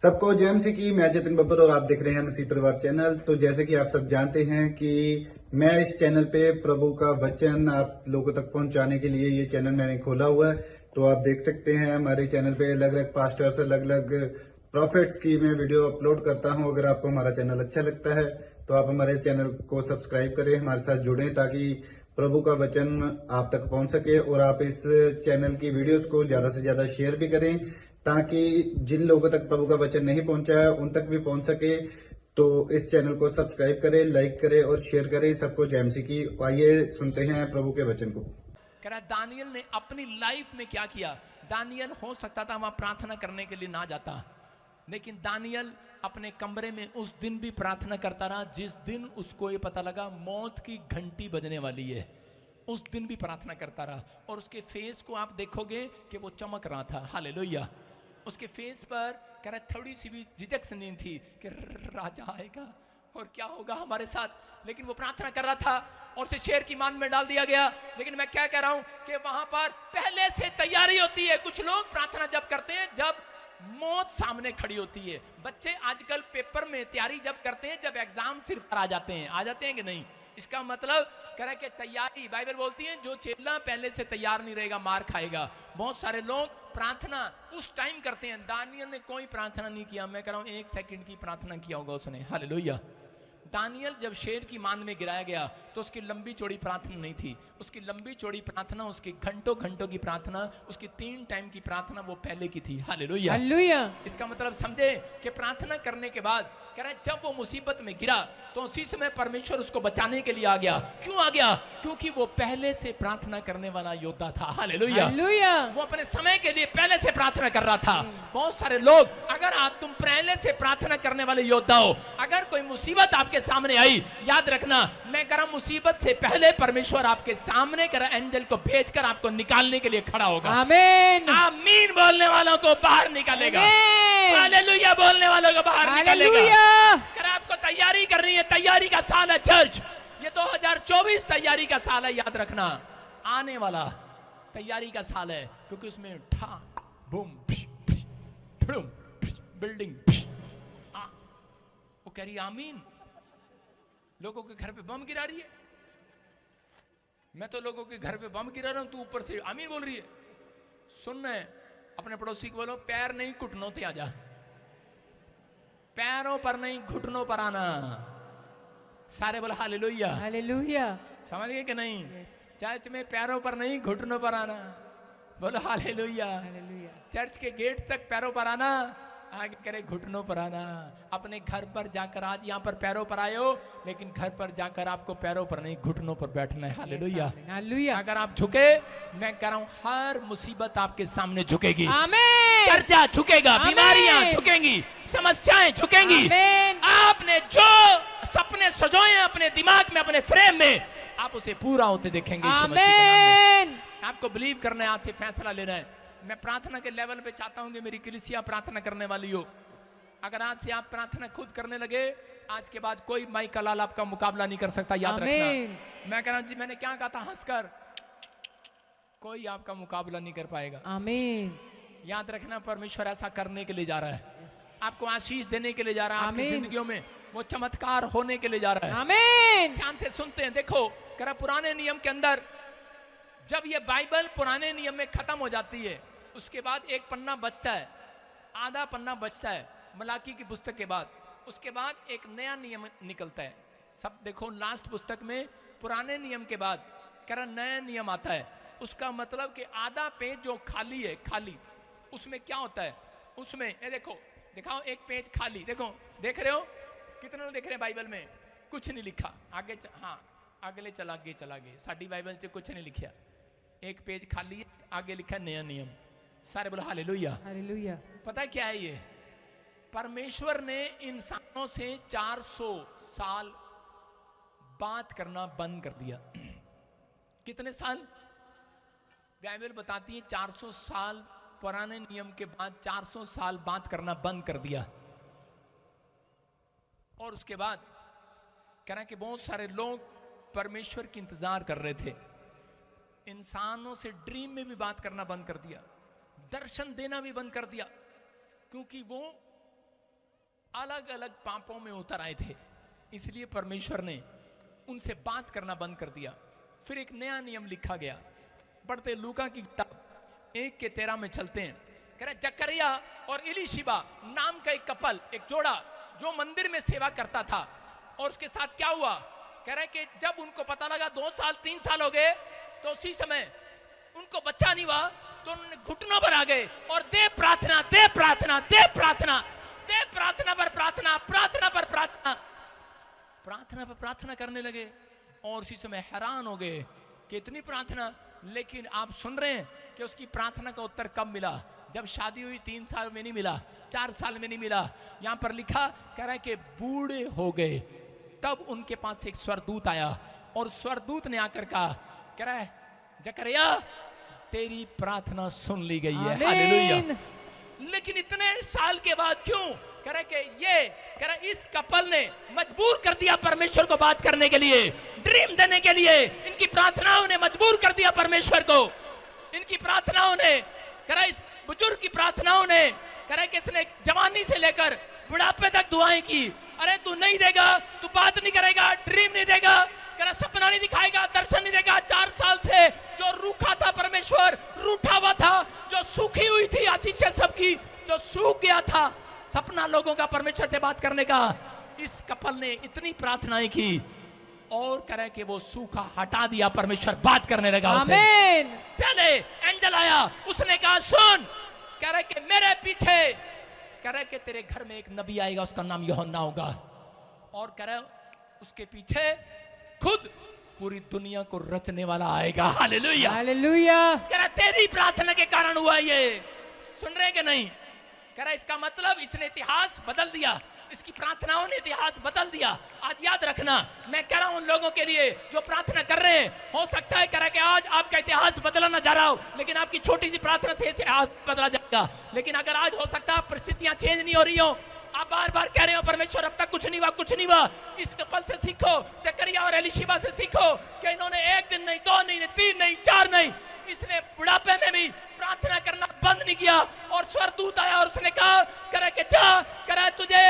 सबको जय मसीह की। मैं जतिन बब्बर और आप देख रहे हैं मसीह परिवार चैनल। तो जैसे कि आप सब जानते हैं कि मैं इस चैनल पे प्रभु का वचन आप लोगों तक पहुंचाने के लिए ये चैनल मैंने खोला हुआ है। तो आप देख सकते हैं हमारे चैनल पे अलग अलग पास्टर्स, अलग अलग प्रॉफिट्स की मैं वीडियो अपलोड करता हूं। अगर आपको हमारा चैनल अच्छा लगता है तो आप हमारे चैनल को सब्सक्राइब करें, हमारे साथ जुड़ें ताकि प्रभु का वचन आप तक पहुंच सके। और आप इस चैनल की वीडियोस को ज्यादा से ज्यादा शेयर भी करें ताकि जिन लोगों तक प्रभु का वचन नहीं पहुंचा है उन तक भी पहुंच सके। तो इस चैनल को सब्सक्राइब करें, लाइक करें और शेयर करें। सबको जय मसीह की। आइए सुनते हैं प्रभु के वचन को। कह रहा दानियल ने अपनी लाइफ में क्या किया। दानियल हो सकता था वहां प्रार्थना करने के लिए ना जाता, लेकिन दानियल अपने कमरे में उस दिन भी प्रार्थना करता रहा जिस दिन उसको ये पता लगा मौत की घंटी बजने वाली है। उस दिन भी प्रार्थना करता रहा और उसके फेस को आप देखोगे कि वो चमक रहा था। हालेलुया। उसके फेस पर कह रहा थोड़ी सी भी झिझक सी नहीं थी कि राजा आएगा और क्या होगा हमारे साथ, लेकिन वो प्रार्थना कर रहा था और उसे शेर की मान में डाल दिया गया। लेकिन मैं क्या कह रहा हूं कि वहां पर पहले से तैयारी होती है। कुछ लोग प्रार्थना जब करते हैं जब मौत सामने खड़ी होती है। बच्चे आजकल पेपर में तैयारी जब करते हैं जब एग्जाम सिर पर आ जाते हैं कि नहीं। इसका मतलब कह कि तैयारी, बाइबल बोलती है जो चेला पहले से तैयार नहीं रहेगा मार खाएगा। बहुत सारे लोग प्रार्थना उस टाइम करते हैं। दानियल ने कोई प्रार्थना नहीं किया। मैं कह रहा हूं 1 सेकंड की प्रार्थना किया होगा उसने। हालेलुया। दानियल जब शेर की मान में गिराया गया तो उसकी लंबी चौड़ी प्रार्थना नहीं थी। उसकी लंबी चौड़ी प्रार्थना, उसकी घंटों घंटों की प्रार्थना, उसकी 3 टाइम की प्रार्थना वो पहले की थी। हालेलुया। हालेलुया। इसका मतलब समझे कि प्रार्थना करने के बाद कह रहा है जब वो मुसीबत में गिरा तो उसी समय परमेश्वर उसको बचाने के लिए आ गया। क्यों आ गया? क्योंकि वो पहले से प्रार्थना करने वाला योद्धा था। हालेलुया। वो अपने समय के लिए पहले से प्रार्थना कर रहा था। बहुत सारे लोग, अगर आप तुम पहले से प्रार्थना करने वाले योद्धा हो, अगर कोई मुसीबत आपके सामने आई, याद रखना मैं कह रहा हूं मुसीबत से पहले परमेश्वर आपके सामने कर एंजल को भेजकर आपको निकालने के लिए खड़ा होगा। आमीन। आमीन बोलने वालों को बाहर निकालेगा। हालेलुया बोलने वालों को बाहर निकालेगा। कर आपको तैयारी करनी है। तैयारी का साल है चर्च। ये 2024 तैयारी का साल है। याद रखना आने वाला तैयारी का साल है, क्योंकि उसमें ठा बूम बिल्डिंग। वो कह रही आमीन। लोगों के घर पे बम गिरा रही है। मैं तो लोगों के घर पे बम गिरा रहा हूं, तू ऊपर से आमीन बोल रही है। सुन है अपने पड़ोसी को बोलो पैर नहीं घुटनों पे आजा। पैरों पर नहीं घुटनों पर आना। सारे बोलो हालेलुया। हालेलुया। समझ गए कि नहीं? चर्च में पैरों पर नहीं घुटनों पर आना। बोलो हालेलुया। चर्च के गेट तक पैरों पर आना, आगे करे घुटनों पर आना। अपने घर पर जाकर, आज यहाँ पर पैरों पर आए हो, लेकिन घर पर जाकर आपको पैरों पर नहीं घुटनों पर बैठना है। हालेलुया। हालेलुया। अगर आप झुके, मैं कह रहा हूँ हर मुसीबत आपके सामने झुकेगी। आमीन। कर्जा झुकेगा, बीमारियां झुकेंगी, समस्याएं झुकेंगी। आपने जो सपने सजोए अपने दिमाग में, अपने फ्रेम में, आप उसे पूरा होते देखेंगे। आमीन। आपको बिलीव करना है, आज से फैसला लेना है। मैं प्रार्थना के लेवल पे चाहता हूं कि मेरी कलीसिया प्रार्थना करने वाली हो। अगर आज से आप प्रार्थना खुद करने लगे, आज के बाद कोई माई का लाल आपका मुकाबला नहीं कर सकता। याद रखना। मैं कह रहा हूं जी, मैंने क्या कहा था हंसकर, कोई आपका मुकाबला नहीं कर पाएगा। आमीन। याद रखना परमेश्वर ऐसा करने के लिए जा रहा है। आपको आशीष देने के लिए जा रहा है। आपकी जिंदगियों में वो चमत्कार होने के लिए जा रहा है। आमीन। ध्यान से सुनते हैं। देखो करा पुराने नियम के अंदर जब ये बाइबल पुराने नियम में खत्म हो जाती है, उसके बाद एक पन्ना बचता है, आधा पन्ना बचता है मलाकी की पुस्तक के बाद। उसके बाद एक नया नियम निकलता है। सब देखो लास्ट पुस्तक में पुराने नियम के बाद कह रहा नया नियम आता है। उसका मतलब कि आधा पेज जो खाली है, खाली उसमें क्या होता है, उसमें ये देखो, दिखाओ एक पेज खाली। देखो देख रहे हो, कितने लोग देख रहे हैं? बाइबल में कुछ नहीं लिखा। आगे हाँ अगले चला गए। साडी बाइबल से कुछ नहीं लिखा। एक पेज खाली है, आगे लिखा नया नियम। सारे बोलो हालेलुया। हालेलुया। पता क्या है ये? परमेश्वर ने इंसानों से 400 साल बात करना बंद कर दिया। कितने साल? बाइबल बताती है 400 साल पुराने नियम के बाद 400 साल बात करना बंद कर दिया। और उसके बाद कह रहा कि बहुत सारे लोग परमेश्वर की इंतजार कर रहे थे। इंसानों से ड्रीम में भी बात करना बंद कर दिया, दर्शन देना भी बंद कर दिया, क्योंकि वो अलग अलग पापों में उतर आए थे, इसलिए परमेश्वर ने उनसे बात करना बंद कर दिया। फिर एक नया नियम लिखा गया। पढ़ते लूका की किताब 1:13 में चलते हैं। कह रहे जकरिया और इलीशिबा नाम का एक कपल, एक जोड़ा जो मंदिर में सेवा करता था, और उसके साथ क्या हुआ? कह रहे कि जब उनको पता लगा 2 साल 3 साल हो गए, तो उसी समय उनको बच्चा नहीं हुआ, तो उन्होंने घुटनों पर आ गए और दे प्रार्थना, दे प्रार्थना, दे प्रार्थना, दे प्रार्थना पर प्रार्थना, प्रार्थना पर प्रार्थना, प्रार्थना पर प्रार्थना करने लगे। और उसी समय हैरान हो गए कि इतनी प्रार्थना। लेकिन आप सुन रहे हैं कि उसकी प्रार्थना का उत्तर कब मिला? जब शादी हुई 3 साल में नहीं मिला, 4 साल में नहीं मिला। यहां पर लिखा, कह रहा है कि बूढ़े हो गए, तब उनके पास एक स्वरदूत आया और स्वरदूत ने आकर कहा, कह रहा है जकरिया तेरी प्रार्थना सुन ली गई है। हालेलुया। लेकिन इतने साल के बाद क्यों? कह रहे कि ये कह रहे इस कपल ने मजबूर कर दिया परमेश्वर को बात करने के लिए, ड्रीम देने के लिए। इनकी प्रार्थनाओं ने मजबूर कर दिया परमेश्वर को। इनकी प्रार्थनाओं ने, कह रहा इस बुजुर्ग की प्रार्थनाओं ने, कह रहा कि इसने जवानी से लेकर बुढ़ापे तक दुआएं की। अरे तू नहीं देगा, तू बात नहीं करेगा, ड्रीम नहीं देगा, कह रहा सपना नहीं दिखाएगा, दर्शन नहीं देगा। 4 साल से जो रूखा था परमेश्वर, रूठा हुआ था, जो सूखी हुई थी आशीष सबकी, जो सूख गया था सपना लोगों का परमेश्वर से बात करने का, इस कपल ने इतनी प्रार्थनाएं की और कह रहे कि वो सूखा हटा दिया, परमेश्वर बात करने लगा। आमीन। पहले एंजल आया, उसने कहा सुन, कह रहे कि मेरे पीछे, कह रहे कि तेरे घर में एक नबी आएगा, उसका नाम यूहन्ना होगा। और कह रहे उसके पीछे खुद पूरी दुनिया को रचने वाला आएगा। Hallelujah, hallelujah. कह रहा तेरी प्रार्थना के कारण हुआ ये। सुन रहे कि नहीं? कह रहा इसका मतलब इसने इतिहास बदल दिया, इसकी प्रार्थनाओं ने इतिहास बदल दिया। आज याद रखना, मैं कह रहा हूं उन लोगों के लिए जो प्रार्थना कर रहे हैं, हो सकता है कह रहा कि आज आपका इतिहास बदला ना जा रहा हो, लेकिन आपकी छोटी सी प्रार्थना से इतिहास बदला जाएगा। लेकिन अगर आज हो सकता है परिस्थितियां चेंज नहीं हो रही हो, आप बार बार कह रहे हो परमेश्वर अब तक कुछ नहीं हुआ, कुछ नहीं हुआ, इस कपल से सीखो, जकरिया और एलीशिबा से सीखो कि इन्होंने 1 दिन नहीं, 2 नहीं, 3 नहीं, 4 नहीं, इसने बुढ़ापे में भी प्रार्थना करना बंद नहीं किया। और स्वर्गदूत आया और उसने कहा, करे कि जा, करे तुझे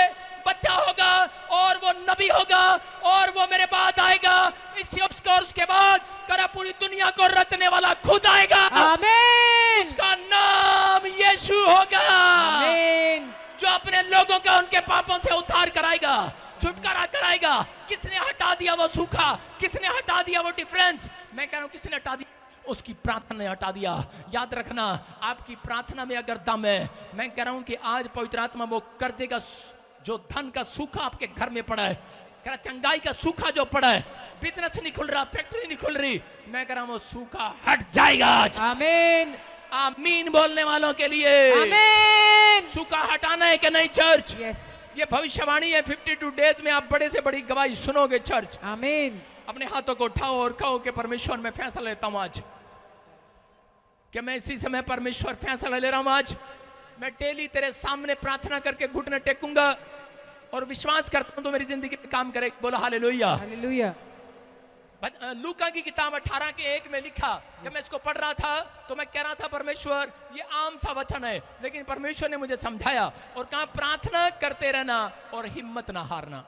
बच्चा होगा और वो नबी होगा और वो मेरे बाद आएगा, उसके बाद करे पूरी दुनिया को रचने वाला खुद आएगा। आमीन। उसका नाम यीशु होगा। आमीन। जो अपने लोगों का उनके पापों से उद्धार कराएगा, छुटकारा कराएगा। किसने हटा दिया वो सूखा? किसने हटा दिया वो डिफरेंस? मैं कह रहा हूं किसने हटा दिया? उसकी प्रार्थना ने हटा दिया। याद रखना, आपकी प्रार्थना में अगर दम है, मैं कह रहा हूं कि आज पवित्र आत्मा वो कर्जे का जो धन का सूखा आपके घर में पड़ा है, कह रहा चंगाई का सूखा जो पड़ा है, बिजनेस नहीं खुल रहा, फैक्ट्री नहीं खुल रही, मैं कह रहा हूं वो सूखा हट जाएगा आज। आमीन। आमीन बोलने वालों के लिए आमीन। सूखा हटाना है कि नहीं चर्च? यस। ये भविष्यवाणी है, 52 डेज में आप बड़े से बड़ी गवाही सुनोगे चर्च। आमीन। अपने हाथों को उठाओ और कहो कि परमेश्वर मैं फैसला लेता हूं आज, कि मैं इसी समय परमेश्वर फैसला ले रहा हूं आज, मैं डेली तेरे सामने प्रार्थना करके घुटने टेकूंगा और विश्वास करता हूं तो मेरी जिंदगी में काम करे। बोलो हालेलुया, हालेलुया। लूका की किताब 18:1 में लिखा, जब मैं इसको पढ़ रहा था तो मैं कह रहा था परमेश्वर ये आम सा वचन है, लेकिन परमेश्वर ने मुझे समझाया और कहा प्रार्थना करते रहना और हिम्मत ना हारना।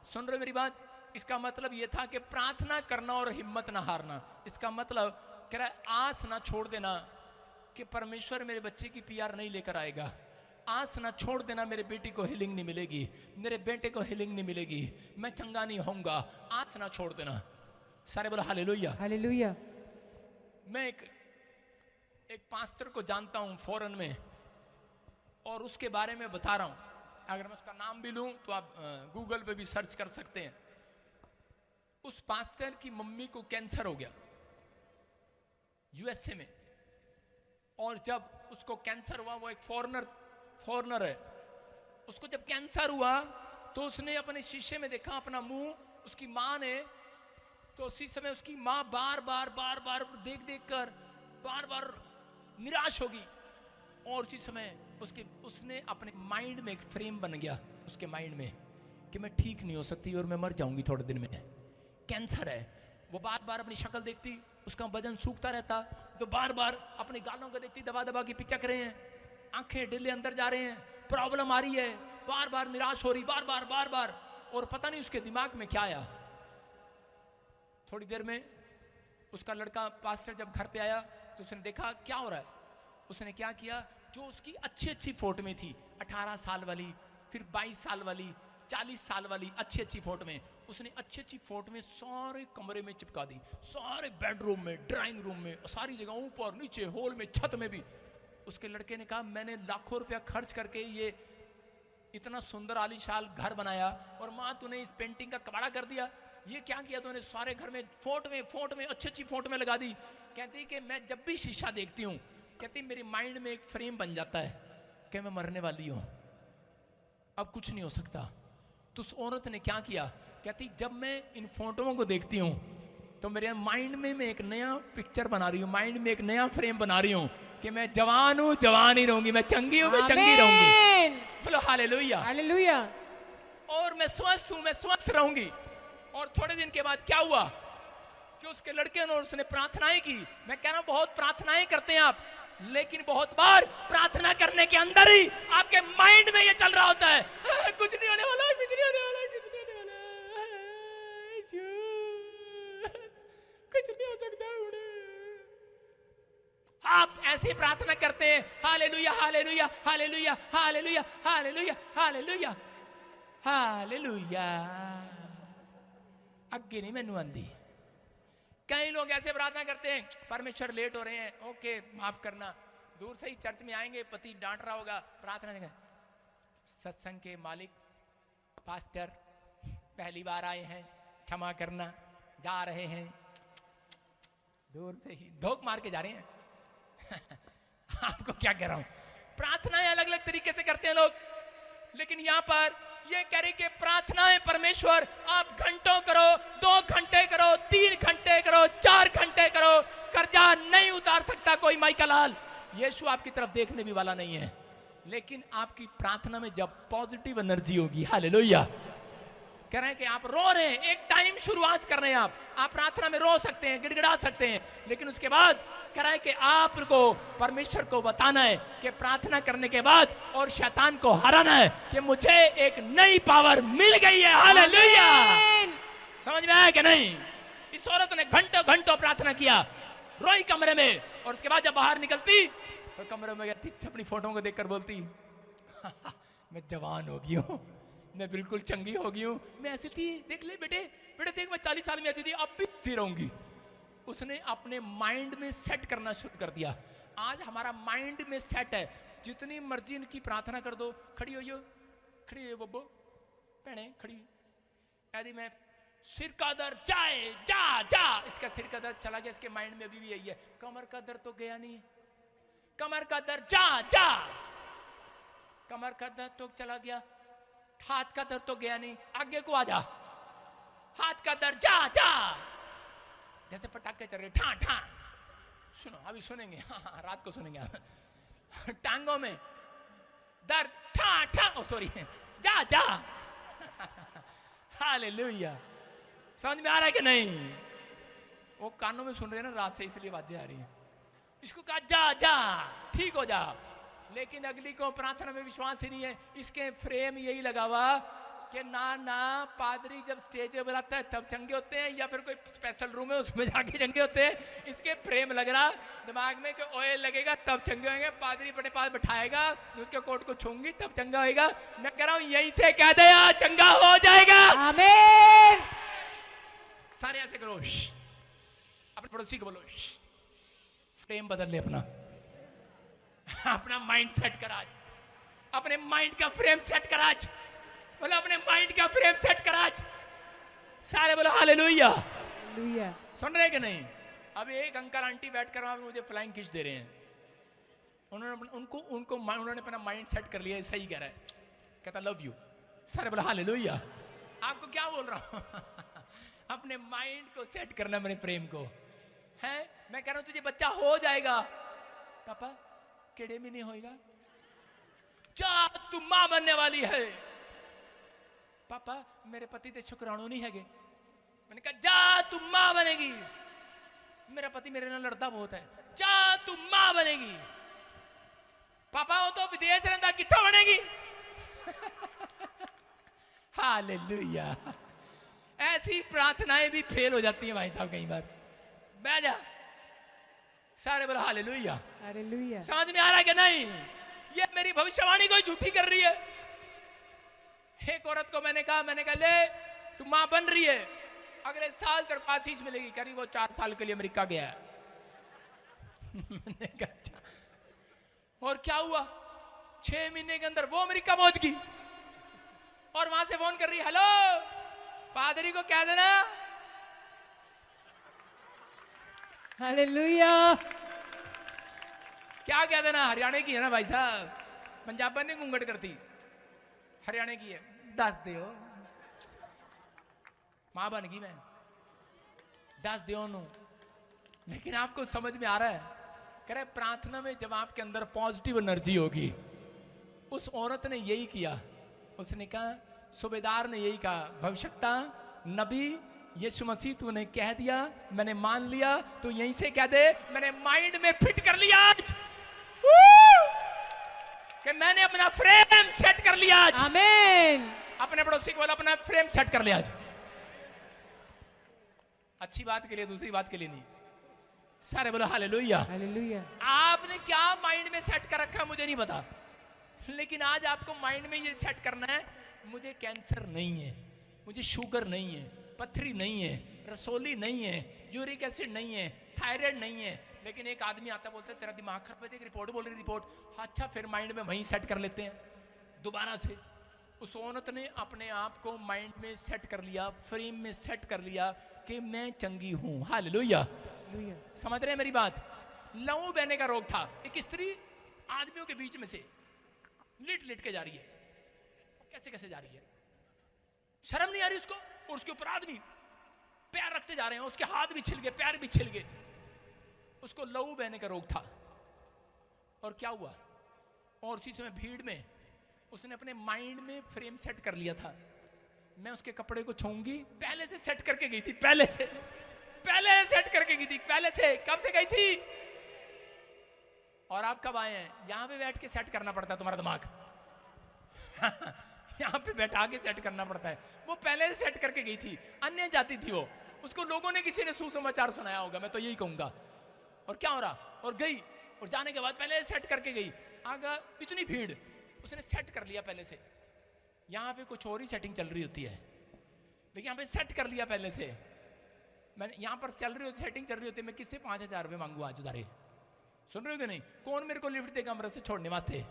सुन रहे मेरी बात? इसका मतलब ये था कि प्रार्थना करना और हिम्मत ना हारना। इसका मतलब कह रहा है आस ना छोड़ देना कि परमेश्वर मेरे बच्चे की PR नहीं लेकर आएगा। आस ना छोड़ देना मेरे बेटी को हीलिंग नहीं मिलेगी, मेरे बेटे को हीलिंग नहीं मिलेगी, मैं चंगा नहीं होऊंगा। आस ना छोड़ देना। सारे बोलो हालेलुया, हालेलुया। मैं एक पास्टर को जानता हूं फॉरेन में और उसके बारे में बता रहा हूं। अगर मैं उसका नाम भी लूं तो आप गूगल पे भी सर्च कर सकते हैं। उस पास्टर की मम्मी को कैंसर हो गया USA में, और जब उसको कैंसर हुआ, वो एक फॉरेनर है, उसको जब कैंसर हुआ तो उसने अपने शीशे में देखा अपना मुंह, उसकी माँ ने, तो उसी समय उसकी माँ बार बार देख कर बार बार निराश होगी, और उसी समय उसने अपने माइंड में एक फ्रेम बन गया उसके माइंड में कि मैं ठीक नहीं हो सकती और मैं मर जाऊंगी थोड़े दिन में, कैंसर है। वो बार बार अपनी शक्ल देखती, उसका वजन सूखता रहता, तो बार बार अपने गालों को देखती, दबा दबा के पिचक रहे हैं, आंखें ढीले अंदर जा रहे हैं, प्रॉब्लम आ रही है, बार बार निराश हो रही, बार बार बार बार, और पता नहीं उसके दिमाग में क्या आया। थोड़ी देर में उसका लड़का पास्टर जब घर पे आया तो उसने देखा क्या हो रहा है। उसने क्या किया, जो उसकी अच्छी अच्छी फोटो में थी, 18 साल वाली, फिर 22 साल वाली, 40 साल वाली अच्छी अच्छी फोटो में, उसने अच्छी अच्छी फोटो में सारे कमरे में चिपका दी, सारे बेडरूम में, ड्राइंग रूम में, सारी जगह, ऊपर नीचे, हॉल में, छत में भी। उसके लड़के ने कहा मैंने लाखों रुपया खर्च करके ये इतना सुंदर आलीशान घर बनाया और माँ तूने इस पेंटिंग का कबाड़ा कर दिया, ये क्या किया तूने, सारे घर में फोटो में अच्छी अच्छी फोटो में लगा दी। कहती कि मैं जब भी शीशा देखती हूँ, कहती मेरी माइंड में एक फ्रेम बन जाता है कि मैं मरने वाली हूँ, अब कुछ नहीं हो सकता। तो उस औरत ने क्या किया, कहती जब मैं इन फोटोओं को देखती हूँ तो मेरे माइंड में मैं एक नया पिक्चर बना रही हूँ, माइंड में एक नया फ्रेम बना रही हूँ कि मैं जवान हूँ, जवान ही रहूंगी, मैं चंगी हूँ, मैं चंगी रहूंगी। बोलो हालेलुया, हालेलुया। और मैं स्वस्थ हूँ, मैं स्वस्थ रहूंगी। और थोड़े दिन के बाद क्या हुआ कि उसके लड़के ने, उसने प्रार्थनाएं की। मैं कह रहा हूं बहुत प्रार्थनाएं करते हैं आप, लेकिन बहुत बार प्रार्थना करने के अंदर ही आपके माइंड में ये चल रहा होता है, कुछ नहीं होने वाला, कुछ नहीं होने वाला, कुछ नहीं होने वाला, कुछ नहीं हो सकता। आप ऐसे प्रार्थना करते हैं, hallelujah hallelujah hallelujah hallelujah hallelujah hallelujah hallelujah, अगे नहीं मैनू आंदी। कई लोग ऐसे प्रार्थना करते हैं, परमेश्वर लेट हो रहे हैं, ओके माफ करना, दूर से ही चर्च में आएंगे, पति डांट रहा होगा, प्रार्थना करें, सत्संग के मालिक पास्टर पहली बार आए हैं, क्षमा करना, जा रहे हैं, दूर से ही धोख मार के जा रहे हैं। आपको क्या कह रहा हूं, प्रार्थनाएं अलग अलग तरीके से करते हैं लोग, लेकिन यहां पर ये कह रहे कि प्रार्थनाएं परमेश्वर आप घंटों करो, 2 घंटे करो, 3 घंटे करो, 4 घंटे करो, कर्जा नहीं उतार सकता कोई माइका लाल। यीशु आपकी तरफ देखने भी वाला नहीं है, लेकिन आपकी प्रार्थना में जब पॉजिटिव एनर्जी होगी, हालेलुया, कह रहे हैं कि आप रो रहे हैं, एक टाइम शुरुआत कर रहे हैं, आप प्रार्थना में रो सकते हैं, गिड़गिड़ा सकते हैं, लेकिन उसके बाद कह रहा है कि आपको परमेश्वर को बताना है कि प्रार्थना करने के बाद और शैतान को हराना है कि मुझे एक नई पावर मिल गई है, हालेलुया। समझ में आया कि नहीं? इस औरत ने घंटों घंटों प्रार्थना किया, रोई कमरे में, और उसके बाद जब बाहर निकलती तो कमरे में गई, अपनी फोटो को देखकर बोलती मैं जवान हो गई हूँ, मैं बिल्कुल चंगी हो गई हूँ, मैं ऐसी थी, देख ले बेटे, बेटे देख मैं 40 साल में ऐसी थी, अब भी ऐसी रहूंगी। उसने अपने माइंड में सेट करना शुरू कर दिया। आज हमारा माइंड में सेट है, जितनी मर्जी इनकी प्रार्थना कर दो, खड़ी हो बब्बो भैने खड़ी, यदि मैं सिर का दर्द जाए, जा जा, इसका सिर का दर्द चला गया, इसके माइंड में अभी भी यही है, कमर का दर्द तो गया नहीं, कमर का दर्द जा जा, कमर का दर्द तो चला गया, हाथ का दर्द तो गया नहीं, आगे को आ जा, हाथ का दर्द जा जा, जैसे पटाखे चल रहे, ठा ठा, सुनो अभी सुनेंगे, हाँ रात को सुनेंगे, टांगों में दर्द, ठा ठा, ओ सॉरी, जा जा, हालेलुया। समझ में आ रहा है कि नहीं? वो कानों में सुन रहे हैं ना रात से, इसलिए आवाजें आ रही हैं। इसको कहा जा जा, ठीक हो जा, लेकिन अगली को प्रार्थना में विश्वास ही नहीं है। इसके फ्रेम यही लगा हुआ कि ना ना पादरी जब स्टेज पे बुलाता है तब चंगे होते हैं, या फिर कोई स्पेशल रूम है उसमें जाके चंगे होते हैं। इसके फ्रेम लग रहा दिमाग में कि ऑयल लगेगा तब चंगे होंगे, पादरी अपने पास बैठाएगा, उसके कोट को छूंगी तब चंगा होएगा। मैं कह रहा हूं यहीं से कह दे चंगा हो जाएगा, आमीन। सारे ऐसे करो, अपने पड़ोसी को बोलो, फ्रेम बदल ले अपना, अपना माइंड सेट कर आज, अपने माइंड का फ्रेम सेट कर आज, बोलो अपने माइंड का फ्रेम सेट कर आज, सारे बोलो हालेलुया। सुन रहे कि नहीं? अब एक अंकल आंटी बैठकर वहां मुझे फ्लाइंग किस दे रहे हैं, उन्होंने अपना माइंड सेट कर लिया, सही कह रहा है, कहता लव यू, सारे बोलो हालेलुया। आपको क्या बोल रहा हूं अपने माइंड को सेट करना, मेरे प्रेम को है। मैं कह रहा हूं तुझे बच्चा हो जाएगा, पापा केड़े में नहीं होएगा, जा तू मां बनने वाली है, पापा मेरे पति ते शुक्राणु नहीं है। मैंने कहा जा तू मां बनेगी, मेरा पति मेरे नाल लड़ता बहुत है, जा तू मां बनेगी, पापा वो तो विदेश रहता कितना बनेगी हालेलुया। ऐसी प्रार्थनाएं भी फेल हो जाती हैं भाई साहब कई बार। बैठ जा, सारे बोलो हालेलुया। हालेलुया। समझ में आ रहा है कि नहीं? ये मेरी भविष्यवाणी कोई झूठी कर रही है। एक औरत को मैंने कहा ले तू मां बन रही है, अगले साल तेरे को आशीष मिलेगी। करीब वो 4 साल के लिए अमेरिका गया है। मैंने कहा अच्छा। और क्या हुआ, 6 महीने के अंदर वो अमेरिका पहुंच गई और वहां से फोन कर रही, हेलो पादरी को कह देना। हालेलुया। क्या कह देना? हरियाणा की है ना भाई साहब, पंजाबन नहीं घूंघट करती, हरियाणा की है। दस दियो, मां बन गई मैं, दस दियो नु। लेकिन आपको समझ में आ रहा है, कह रहे प्रार्थना में जब आपके अंदर पॉजिटिव एनर्जी होगी। उस औरत ने यही किया। उसने कहा, सूबेदार ने यही कहा, भविष्यता नबी यीशु मसीह तूने कह दिया, मैंने मान लिया, तो यहीं से कह दे मैंने माइंड में फिट कर लिया आज कि मैंने अपना फ्रेम सेट कर लिया आज। आमीन। अपने पड़ोसी को बोला अपना फ्रेम सेट कर लिया आज। अच्छी बात के लिए, दूसरी बात के लिए नहीं। सारे बोलो हालेलुया। हालेलुया। आपने क्या माइंड में सेट कर रखा है मुझे नहीं पता, लेकिन आज आपको माइंड में ये सेट करना है, मुझे कैंसर नहीं है, मुझे शुगर नहीं है, पथरी नहीं है, रसोली नहीं है, यूरिक एसिड नहीं है, थायराइड नहीं है। लेकिन एक आदमी आता बोलता है तेरा दिमाग खराब है, देख रिपोर्ट बोल रही रिपोर्ट। अच्छा, फिर माइंड में वहीं सेट कर लेते हैं दोबारा से। उस औरत ने अपने आप को माइंड में सेट कर लिया, फ्रेम में सेट कर लिया कि मैं चंगी हूं। हालेलुया। समझ रहे हैं मेरी बात? लहू बहने का रोग था। एक स्त्री आदमियों के बीच में से लेट लेट के जा रही है। कैसे कैसे जा रही है, शर्म नहीं आ रही उसको। और उसके ऊपर आदमी पैर रखते जा रहे हैं, उसके हाथ भी छिल गए, पैर भी छिल गए। उसको लहू बहने का रोग था। और क्या हुआ, और उसी समय भीड़ में उसने अपने माइंड में फ्रेम सेट कर लिया था, मैं उसके कपड़े को छूंगी। पहले से सेट करके गई थी, पहले से सेट करके गई थी, पहले से। कब से गई थी? और आप कब आए हैं? यहां पे बैठ के सेट करना पड़ता है तुम्हारा दिमाग। यहां पे बैठा के सेट करना पड़ता है। वो पहले से सेट करके गई थी, अन्य जाती थी वो। उसको लोगों ने, किसी ने सुसमाचार सुनाया होगा, मैं तो यही कहूंगा। और क्या हो रहा, और गई, और जाने के बाद पहले से सेट करके गई। आगा इतनी भीड़, उसने सेट कर लिया पहले से। यहां पे कुछ और ही सेटिंग चल रही होती है, लेकिन यहां पे सेट कर लिया पहले से। मैंने यहां पर चल रही होती, सेटिंग चल रही होती, मैं किससे 5000 रुपये मांगू आज उधारे? सुन रहे हो कि नहीं? कौन मेरे को लिफ्ट देगा अमृत से छोड़ने वास्ते?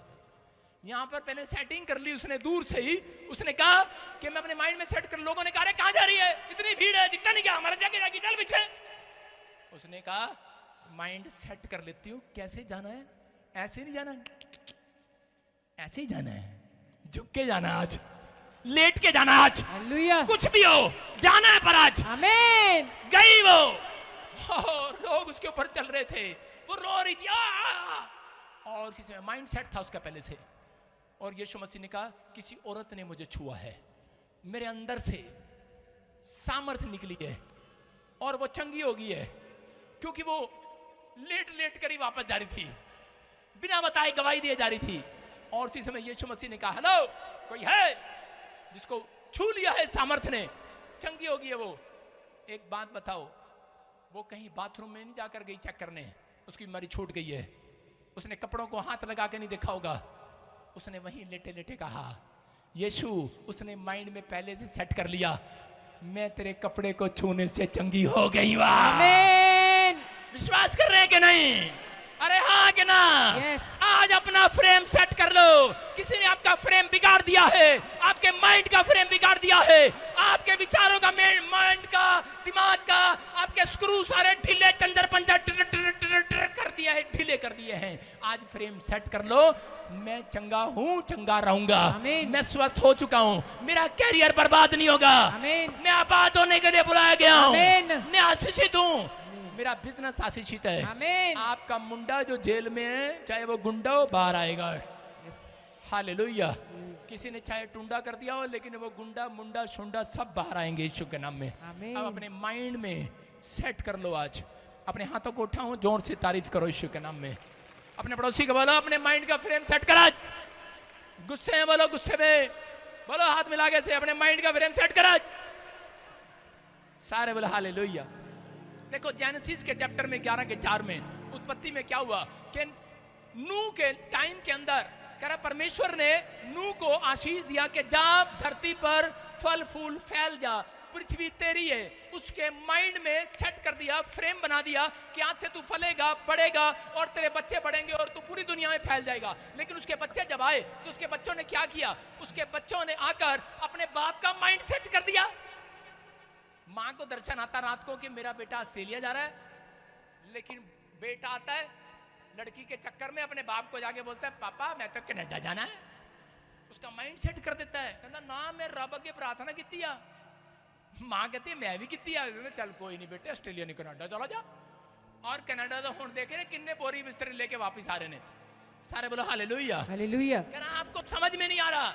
यहां पर पहले सेटिंग कर ली उसने, दूर से ही। उसने कहा कि मैं अपने माइंड में सेट कर। लोगों ने कहा अरे कहां जा रही है, इतनी भीड़ है, दिखता नहीं क्या, हमारे जाके जाके चल पीछे। उसने कहा माइंड सेट कर लेती हूं। कैसे जाना है? ऐसे नहीं जाना, ऐसे ही जाना है, झुक के जाना, आज लेट के जाना, आज हालेलुया। कुछ भी हो जाना है पर आज। आमीन। गई वो, और लोग उसके ऊपर चल रहे थे, वो रो रही थी। और उसी से माइंड सेट था उसका पहले से। और यीशु मसीह ने कहा किसी औरत ने मुझे छुआ है, मेरे अंदर से सामर्थ्य निकली है और वो चंगी हो गई है, क्योंकि वो लेट लेट कर ही वापस जा रही थी, बिना बताए गवाही दिए जा रही थी। और उसी समय यीशु मसीह ने कहा हेलो, कोई है जिसको छू लिया है सामर्थ्य ने, चंगी हो गई है वो? एक बात बताओ, वो कहीं बाथरूम में नहीं जाकर गई चेक करने, उसकी बीमारी छूट गई है। उसने कपड़ों को हाथ लगा के नहीं देखा होगा, उसने वहीं लेटे लेटे कहा यीशु। उसने माइंड में पहले से सेट कर लिया, मैं तेरे कपड़े को छूने से चंगी हो गई। आमीन। विश्वास कर रहे हैं कि नहीं? अरे हाँ कि ना? Yes. आज अपना फ्रेम सेट कर लो। किसी ने आपका फ्रेम बिगाड़ दिया है, आपके माइंड का फ्रेम बिगाड़ दिया है, आपके विचारों का, माइंड का, दिमाग का, आपके स्क्रू सारे ढीले, चंदर पंजर कर दिया है, ढीले कर दिए हैं। आज फ्रेम सेट कर लो, मैं चंगा हूं, चंगा रहूंगा, मैं स्वस्थ हो चुका हूं, मेरा कैरियर बर्बाद नहीं होगा, मैं आबाद होने के लिए बुलाया गया हूं, मैं आशीषित हूं, मेरा बिजनेस आशीषित है। आमीन। आपका मुंडा जो जेल में है, चाहे वो गुंडा हो, बाहर आएगा। हालेलुया। किसी ने चाहे टुंडा कर दिया हो, लेकिन वो गुंडा, मुंडा, शुंडा सब बाहर आएंगे यीशु के नाम में। अब अपने माइंड में सेट कर लो। आज अपने हाथों को उठाओ, जोर से तारीफ करो यीशु के नाम में। अपने पड़ोसी को बोलो अपने माइंड का फ्रेम सेट कर। आज गुस्से में बोलो, गुस्से में बोलो हाथ मिला के से अपने माइंड का फ्रेम सेट करा। सारे बोलो हालेलुया। देखो जेनेसिस के चैप्टर में 11 के 4 में उत्पत्ति में क्या हुआ कि नूह के टाइम के अंदर कह रहा परमेश्वर ने नूह को आशीष दिया कि जा धरती पर फल फूल फैल जा, पृथ्वी तेरी है। उसके माइंड में सेट कर दिया, फ्रेम बना दिया कि आज से तू फलेगा, बढ़ेगा और तेरे बच्चे बढ़ेंगे और तू पूरी दुनिया में फैल जाएगा। लेकिन उसके बच्चे जब आए तो उसके बच्चों ने क्या किया? उसके बच्चों ने आकर अपने बाप का माइंड सेट कर दिया। मां को दर्शन आता रात को कि मेरा बेटा ऑस्ट्रेलिया जा रहा है, लेकिन बेटा आता है लड़की के चक्कर में अपने बाप को जाके बोलता है पापा मैं तो कनाडा जाना है। उसका माइंड सेट कर देता है, कहता ना मैं रब अगे प्रार्थना की। मां कहती है मैं भी की। चल कोई नहीं बेटे ऑस्ट्रेलिया नहीं कनाडा चला जा। और कनाडा तो हुण देखे किन्ने बोरी बिस्तर लेके वापिस आ रहे ने। सारे बोलो हालेलुया हालेलुया। कह रहा आपको समझ में नहीं आ रहा,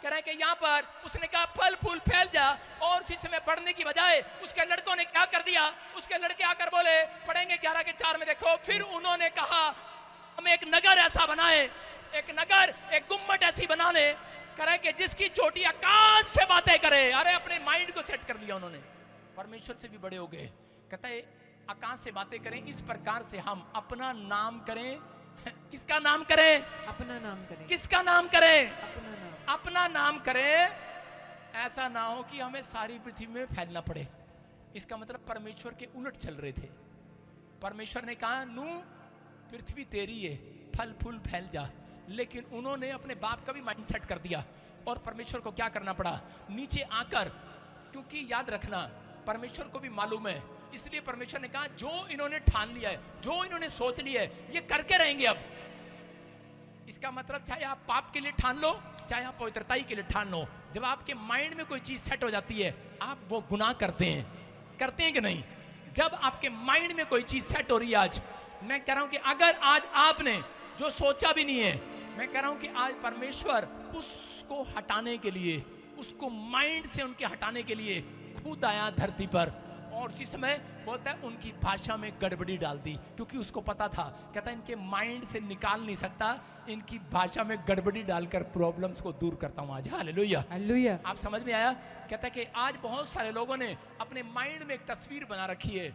कह रहा है कि यहाँ पर उसने कहा फल फूल फैल जा और उसी समय बढ़ने की बजाय उसके लड़कों ने क्या कर दिया? उसके लड़के आकर बोले, पढ़ेंगे 11 के 4 में देखो, फिर उन्होंने कहा हम एक नगर ऐसा बनाए, एक नगर एक गुम्मट ऐसी बनाने, कह रहा है कि जिसकी चोटी आकाश से बातें करे। अरे अपने माइंड को सेट कर लिया उन्होंने, परमेश्वर से भी बड़े हो गए। कहता है आकाश से बातें करें, इस प्रकार से हम अपना नाम करें। किसका नाम करें? अपना नाम करें। किसका नाम करें? अपना नाम। अपना नाम करें, ऐसा ना हो कि हमें सारी पृथ्वी में फैलना पड़े। इसका मतलब परमेश्वर के उलट चल रहे थे। परमेश्वर ने कहा नू पृथ्वी तेरी है, फल फूल फैल जा, लेकिन उन्होंने अपने बाप का भी माइंड सेट कर दिया और परमेश्वर को क्या करना पड़ा? नीचे आकर, क्योंकि याद रखना परमेश्वर को भी मालूम है, इसलिए परमेश्वर ने कहा जो इन्होंने ठान लिया है, जो इन्होंने सोच लिया है, ये करके रहेंगे। अब इसका मतलब चाहे आप पाप के लिए ठान लो, चाहे आप पवित्रताई के लिए ठान लो, जब आपके माइंड में कोई चीज सेट हो जाती है आप वो गुनाह करते हैं कि नहीं? जब आपके माइंड में कोई चीज सेट हो रही है, आज मैं कह रहा हूं कि अगर आज आपने जो सोचा भी नहीं है, मैं कह रहा हूं कि आज परमेश्वर उसको हटाने के लिए, उसको माइंड से उनके हटाने के लिए खुद आया धरती पर और उसी समय बोलता है उनकी भाषा में गड़बड़ी डाल दी, क्योंकि उसको पता था, कहता है इनके माइंड से निकाल नहीं सकता, इनकी भाषा में गड़बड़ी डालकर प्रॉब्लम्स को दूर करता हूं आज। Hallelujah hallelujah. आप समझ में आया? कहता है कि आज बहुत सारे लोगों ने अपने माइंड में एक तस्वीर बना रखी है,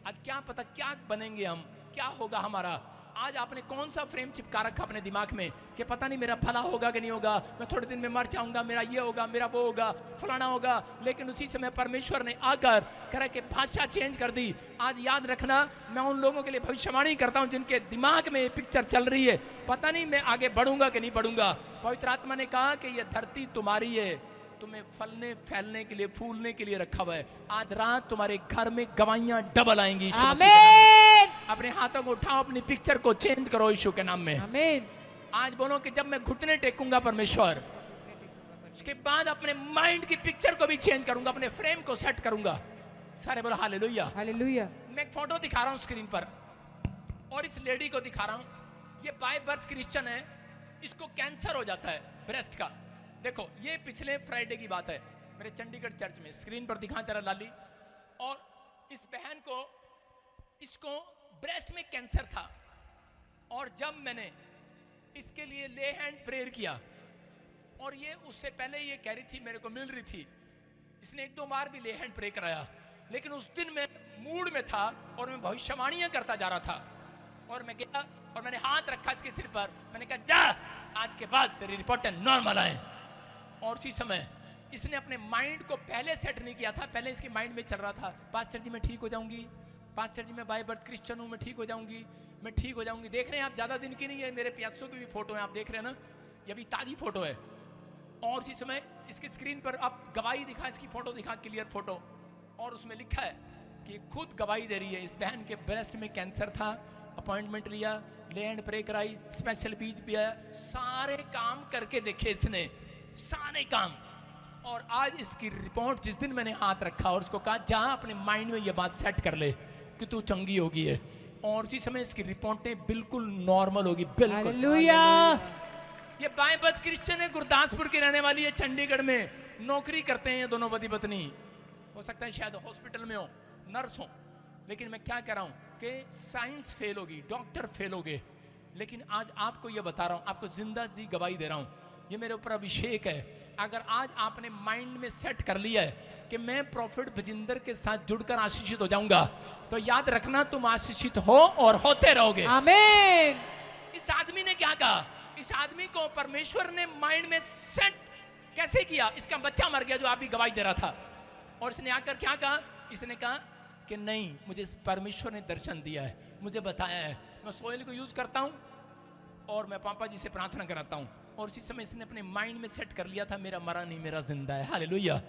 आज क्या पता क्या बनेंगे हम, क्या होगा हमारा। आज आपने कौन सा फ्रेम चिपका रखा अपने दिमाग में कि पता नहीं मेरा भला होगा कि नहीं होगा, मैं थोड़े दिन में मर जाऊंगा, मेरा ये होगा, मेरा वो होगा, फलाना होगा। लेकिन उसी समय परमेश्वर ने आकर कह के भाषा चेंज कर दी। आज याद रखना, मैं उन लोगों के लिए भविष्यवाणी करता हूं जिनके दिमाग में ये पिक्चर चल रही है, पता नहीं मैं आगे बढ़ूंगा कि नहीं बढ़ूंगा। पवित्र आत्मा ने कहा कि यह धरती तुम्हारी है, तुम्हें फलने फैलने के लिए, फूलने के लिए रखा हुआ है। आज रात तुम्हारे घर में गवाहियां डबल आएंगी। आमीन। अपने हाथों को उठाओ, अपनी पिक्चर को चेंज करो यीशु के नाम में। आमीन। आज बोलो कि जब मैं घुटने टेकूंगा परमेश्वर, उसके बाद अपने माइंड की पिक्चर को भी चेंज करूंगा, अपने फ्रेम को सेट करूंगा। सारे बोलो हालेलुया हालेलुया। मैं एक फोटो दिखा रहा हूं स्क्रीन पर और इस लेडी को दिखा रहा हूं। ये बाय बर्थ क्रिश्चियन है, इसको कैंसर हो जाता है ब्रेस्ट का। देखो ये पिछले फ्राइडे की बात है, मेरे चंडीगढ़ चर्च में, स्क्रीन पर दिखा तेरा लाली। और इस बहन को, इसको ब्रेस्ट में कैंसर था और जब मैंने इसके लिए ले हैंड प्रेयर किया, और ये उससे पहले ये कह रही थी मेरे को मिल रही थी, इसने 1-2 बार भी ले हैंड प्रे कराया, लेकिन उस दिन मैं मूड में था और मैं भविष्यवाणियां करता जा रहा था। और मैं गया और मैंने हाथ रखा इसके सिर पर, मैंने कहा जा आज के बाद तेरी रिपोर्ट नॉर्मल आए। और उसी समय इसने अपने माइंड को पहले सेट नहीं किया था, पहले इसके माइंड में चल रहा था पास्टर जी मैं ठीक हो जाऊंगी, पास्टर जी मैं बाय बर्थ क्रिश्चियन हूँ, मैं ठीक हो जाऊंगी, मैं ठीक हो जाऊंगी। देख रहे हैं आप, ज्यादा दिन की नहीं है, मेरे पियासों की भी फोटो है, आप देख रहे हैं ना, ये भी ताजी फोटो है। और उसी समय इसकी स्क्रीन पर आप गवाही दिखा, इसकी फोटो दिखा, क्लियर फोटो, और उसमें लिखा है कि खुद गवाही दे रही है। इस बहन के ब्रेस्ट में कैंसर था, अपॉइंटमेंट लिया, ले हैंड प्रे कराई, स्पेशल बीज पिया, सारे काम करके देखे इसने, सारे काम। और आज इसकी रिपोर्ट, जिस दिन मैंने हाथ रखा और उसको कहा जा अपने माइंड में ये बात सेट कर ले कि तू चंगी होगी है, और उसी समय इसकी रिपोर्टें बिल्कुल नॉर्मल होगी, बिल्कुल। हालेलुया। ये बाय बर्थ क्रिश्चियन है, गुरदासपुर की रहने वाली है, चंडीगढ़ में नौकरी करते हैं ये दोनों पति पत्नी। हो सकता है शायद हॉस्पिटल में हो, नर्स हो, लेकिन मैं क्या कह रहा हूं कि साइंस फेल होगी, डॉक्टर फेल हो गए, लेकिन आज आपको ये बता रहा हूं, आपको जिंदा जी गवाही दे रहा हूं, ये मेरे ऊपर अभिषेक है अगर आज आपने माइंड में सेट कर लिया है कि मैं प्रॉफिट भजिंदर के साथ जुड़कर आशीषित हो जाऊंगा, तो याद रखना तुम आशीषित हो और होते रहोगे। आमीन। इस आदमी ने क्या कहा? इस आदमी को परमेश्वर ने माइंड में सेट कैसे किया? इसका बच्चा मर गया जो आप भी गवाही दे रहा था, और इसने आकर क्या कहा? इसने कहा कि नहीं, मुझे परमेश्वर ने दर्शन दिया है, मुझे बताया है, मैं सोयल को यूज करता हूं और मैं पापा जी से प्रार्थना कराता हूं। और उसी समय इसने अपने माइंड में सेट कर लिया था, मेरा मरा नहीं, मेरा जिंदा है। हालेलुया।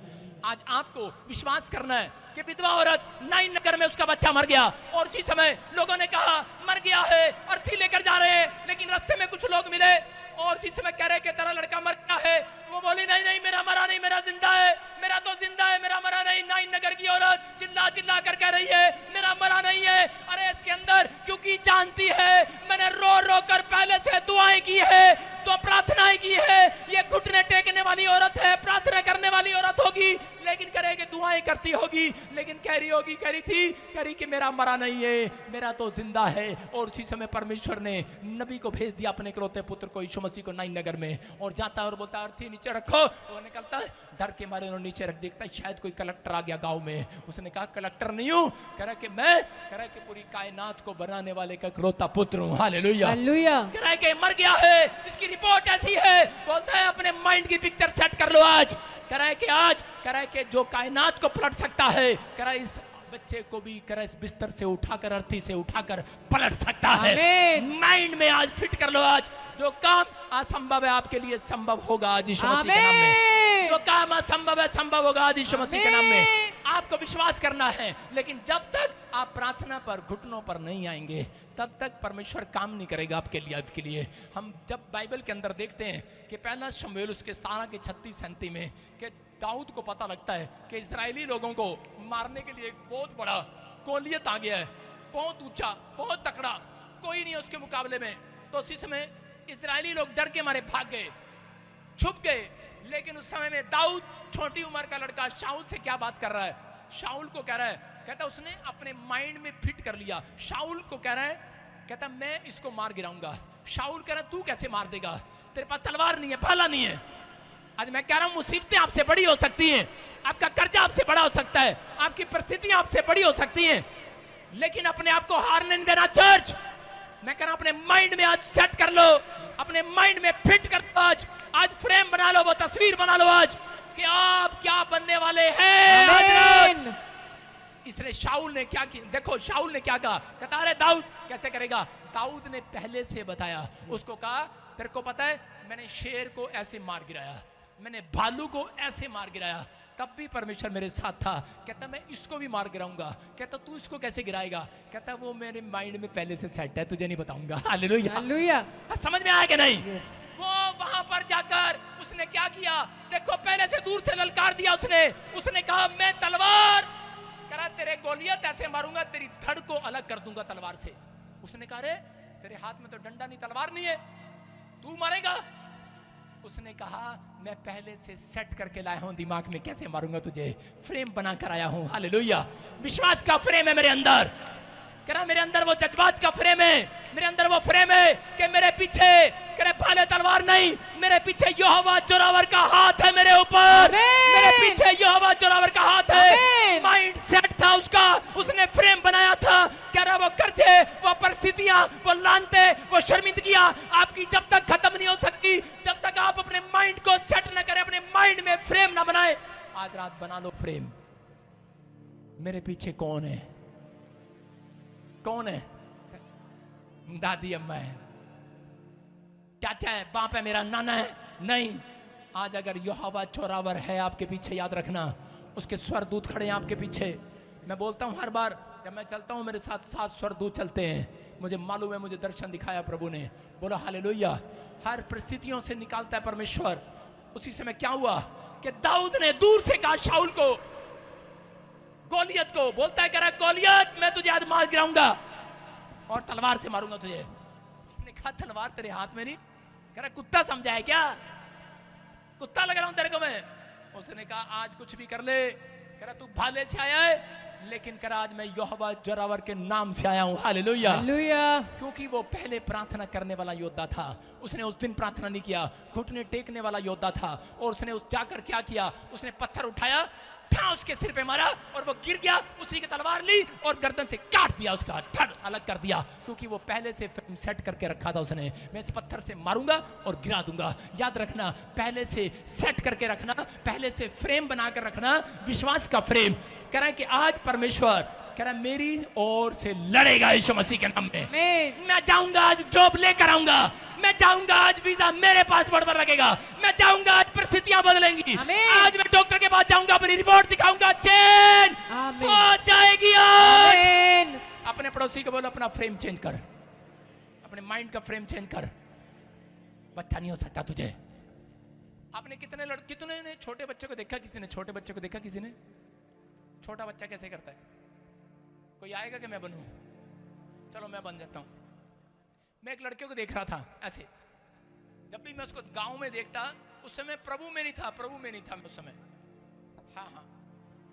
आज आपको विश्वास करना है कि विधवा औरत नाइन नगर में उसका बच्चा मर गया, और उसी समय लोगों ने कहा मर गया है, अर्थी लेकर जा रहे हैं, लेकिन रास्ते में कुछ लोग मिले और उसी समय कह रहे कि तेरा लड़का मर गया है। वो बोली नहीं नहीं, मेरा मरा नहीं, मेरा जिंदा है, मेरा तो जिंदा है, मेरा मरा नहीं। नाइन नगर की औरत चिल्ला चिल्ला कर कह रही है मेरा मरा नहीं है। अरे इसके अंदर क्योंकि जानती है मैंने रो रो कर पहले से दुआएं की है, तो प्रार्थनाएं की है। ये घुटने टेकने वाली औरत है, प्रार्थना करने वाली औरत होगी, लेकिन करेगी दुआएं करती होगी, लेकिन कह रही थी कि मेरा मरा नहीं है, मेरा तो जिंदा है। और उसी समय परमेश्वर ने नबी को भेज दिया अपने इकलौते पुत्र को, यीशु मसीह को, नाइन नगर में, और जाता है और बोलता है अर्थी नीचे रखो। वो निकलता है, डर के मारे उन्होंने नीचे रख, देखता है शायद कोई कलेक्टर आ गया गांव में। उसने कहा कलेक्टर नहीं हूं, कह रहा कि मैं, कह रहा कि पूरी कायनात को बनाने वाले का इकलौता पुत्र हूं। हालेलुया। हालेलुया। कह रहा है कि मर गया है, इसकी रिपोर्ट ऐसी है। बोलता है अपने माइंड की पिक्चर सेट कर लो आज। कह रहा है कि आज, कह रहा है कि जो कायनात को पलट सकता है, कह रहा है इस बच्चे को भी, कह रहा है इस बिस्तर से उठाकर, अर्थी से उठाकर पलट सकता है। माइंड में आज फिट कर लो, आज जो काम असंभव है आपके लिए संभव होगा आज यीशु मसीह के नाम में। जो काम असंभव है संभव होगा आज यीशु मसीह के नाम में। आपको विश्वास करना है, लेकिन जब तक आप प्रार्थना पर, घुटनों पर नहीं आएंगे, तब तक परमेश्वर काम नहीं करेगा आपके लिए। आपके लिए हम जब बाइबल के अंदर देखते हैं कि पहला शमूएल उसके 17 के 36-37 में कि दाऊद को पता लगता है कि इजरायली लोगों को मारने के लिए एक बहुत बड़ा गोलियत आ गया है, बहुत ऊंचा, बहुत तकड़ा, कोई नहीं है उसके मुकाबले में। तो उसी समय इजरायली लोग डर के मारे भाग गए, छुप गए। लेकिन उस समय में दाऊद छोटी उम्र का लड़का शाऊल से क्या बात कर रहा है? शाऊल को कह रहा है, कहता उसने अपने माइंड में फिट कर लिया। शाऊल को कह रहा है, कहता मैं इसको मार गिराऊंगा। शाऊल कह रहा तू कैसे मार देगा, तेरे पास तलवार नहीं है, भाला नहीं है। आज मैं कह रहा हूं मुसीबतें आपसे बड़ी हो सकती हैं, आपका कर्जा आपसे बड़ा हो सकता है, आपकी परिस्थितियां आपसे बड़ी हो सकती हैं, लेकिन अपने आप को हारने नहीं देना। चर्च, मैं कह रहा हूं अपने माइंड में आज सेट कर लो, अपने माइंड में फिट कर लो। आज फ्रेम बना लो, वो तस्वीर बना लो आज कि आप क्या बनने वाले हैं। इसलिए शाऊल ने क्या किया? देखो शाऊल ने क्या कहा, कहता अरे दाऊद कैसे करेगा? दाऊद ने पहले से बताया, उसको कहा तेरे को पता है मैंने शेर को ऐसे मार गिराया, मैंने भालू को ऐसे मार गिराया, तब भी परमेश्वर मेरे साथ था। कहता मैं इसको भी मार गिराऊंगा। कहता तू इसको कैसे गिराएगा? कहता वो मेरे माइंड में पहले से सेट है, तुझे नहीं बताऊंगा। हालेलुया। हालेलुया। समझ में आया कि नहीं? वो वहां पर जाकर उसने क्या किया? देखो पहले से दूर से ललकार दिया उसने कहा मैं तलवार, करा तेरे गोलियत ऐसे मारूंगा, तेरी धड़ को अलग कर दूंगा तलवार से। उसने कहा रे तेरे हाथ में तो डंडा नहीं, तलवार नहीं है, तू मारेगा? उसने कहा मैं पहले से सेट करके लाया हूं दिमाग में, कैसे मारूंगा तुझे, फ्रेम बना कर आया हूं। हालेलुया। विश्वास का फ्रेम है मेरे अंदर, कह रहा मेरे अंदर वो जज्बात का फ्रेम है, मेरे अंदर वो फ्रेम है कि मेरे पीछे करे भाले तलवार नहीं, मेरे पीछे यहोवा जोरावर का हाथ है मेरे ऊपर, मेरे पीछे यहोवा जोरावर का हाथ है। माइंड सेट था उसका, उसने फ्रेम बनाया था। कह रहा वो कर्जे, वो परिस्थितियां, वो लानते, वो शर्मिंदगियां आपकी जब तक खत्म नहीं हो सकती, जब तक आप अपने माइंड को सेट न करें, अपने माइंड में फ्रेम ना बनाए। आज रात बना लो फ्रेम, मेरे पीछे कौन है? कौन है? दादी अम्मा है, चाचा है, बाप है, मेरा नाना है? नहीं। आज अगर यहोवा जोरावर है आपके पीछे, याद रखना उसके स्वरदूत खड़े हैं आपके पीछे। मैं बोलता हूं हर बार जब मैं चलता हूं मेरे साथ 7 स्वरदूत चलते हैं, मुझे मालूम है, मुझे दर्शन दिखाया प्रभु ने। बोलो हालेलुया। हर परिस्थितियों से निकालता है परमेश्वर। उसी समय क्या हुआ कि दाऊद ने दूर से कहा शाऊल को, गोलियत को, बोलता है कह रहा गोलियत मैं तुझे आज मार गिराऊंगा और तलवार से मारूंगा तुझे। उसने कहा तलवार तेरे हाथ में नहीं, कह रहा कुत्ता समझा है क्या, कुत्ता लग रहा हूं तेरे को मैं। उसने कहा आज कुछ भी कर ले, कह रहा तू भाले से आया है, लेकिन कह रहा आज मैं यहोवा जोरावर के नाम से आया हूं। हालेलुया। हालेलुया। क्योंकि वो पहले प्रार्थना करने वाला योद्धा था। उसने उस दिन प्रार्थना नहीं किया, घुटने टेकने वाला योद्धा था। और उसने उस जाकर क्या किया, उसने पत्थर उठाया, ठा उसके सिर पे मारा और वो गिर गया। उसी की तलवार ली और गर्दन से काट दिया, उसका धड़ अलग कर दिया, क्योंकि वो पहले से फ्रेम सेट करके रखा था उसने। मैं इस पत्थर से मारूंगा और गिरा दूंगा। याद रखना, पहले से सेट करके रखना, पहले से फ्रेम बनाकर रखना, विश्वास का फ्रेम। कह रहा है कि आज परमेश्वर कह रहा है मेरी ओर से लड़ेगा यीशु मसीह के नाम में। मैं जाऊंगा आज जॉब लेकर आऊंगा, मैं जाऊंगा आज वीजा मेरे पासपोर्ट पर लगेगा, मैं जाऊंगा आज परिस्थितियां बदलेंगी, आज मैं डॉक्टर के पास जाऊंगा, अपनी रिपोर्ट दिखाऊंगा, चेंज हो जाएगी आज। अपने पड़ोसी को बोलो अपना फ्रेम चेंज कर, अपने माइंड का फ्रेम चेंज कर। बच्चा नहीं हो सकता तुझे। आपने कितने ने छोटे बच्चे को देखा, किसी ने छोटे बच्चे को देखा, किसी ने? छोटा बच्चा कैसे करता है? कोई आएगा कि मैं बनूं? चलो मैं बन जाता हूं। मैं एक लड़के को देख रहा था ऐसे, जब भी मैं उसको गांव में देखता, उस समय प्रभु में नहीं था मैं उस समय। हाँ हाँ,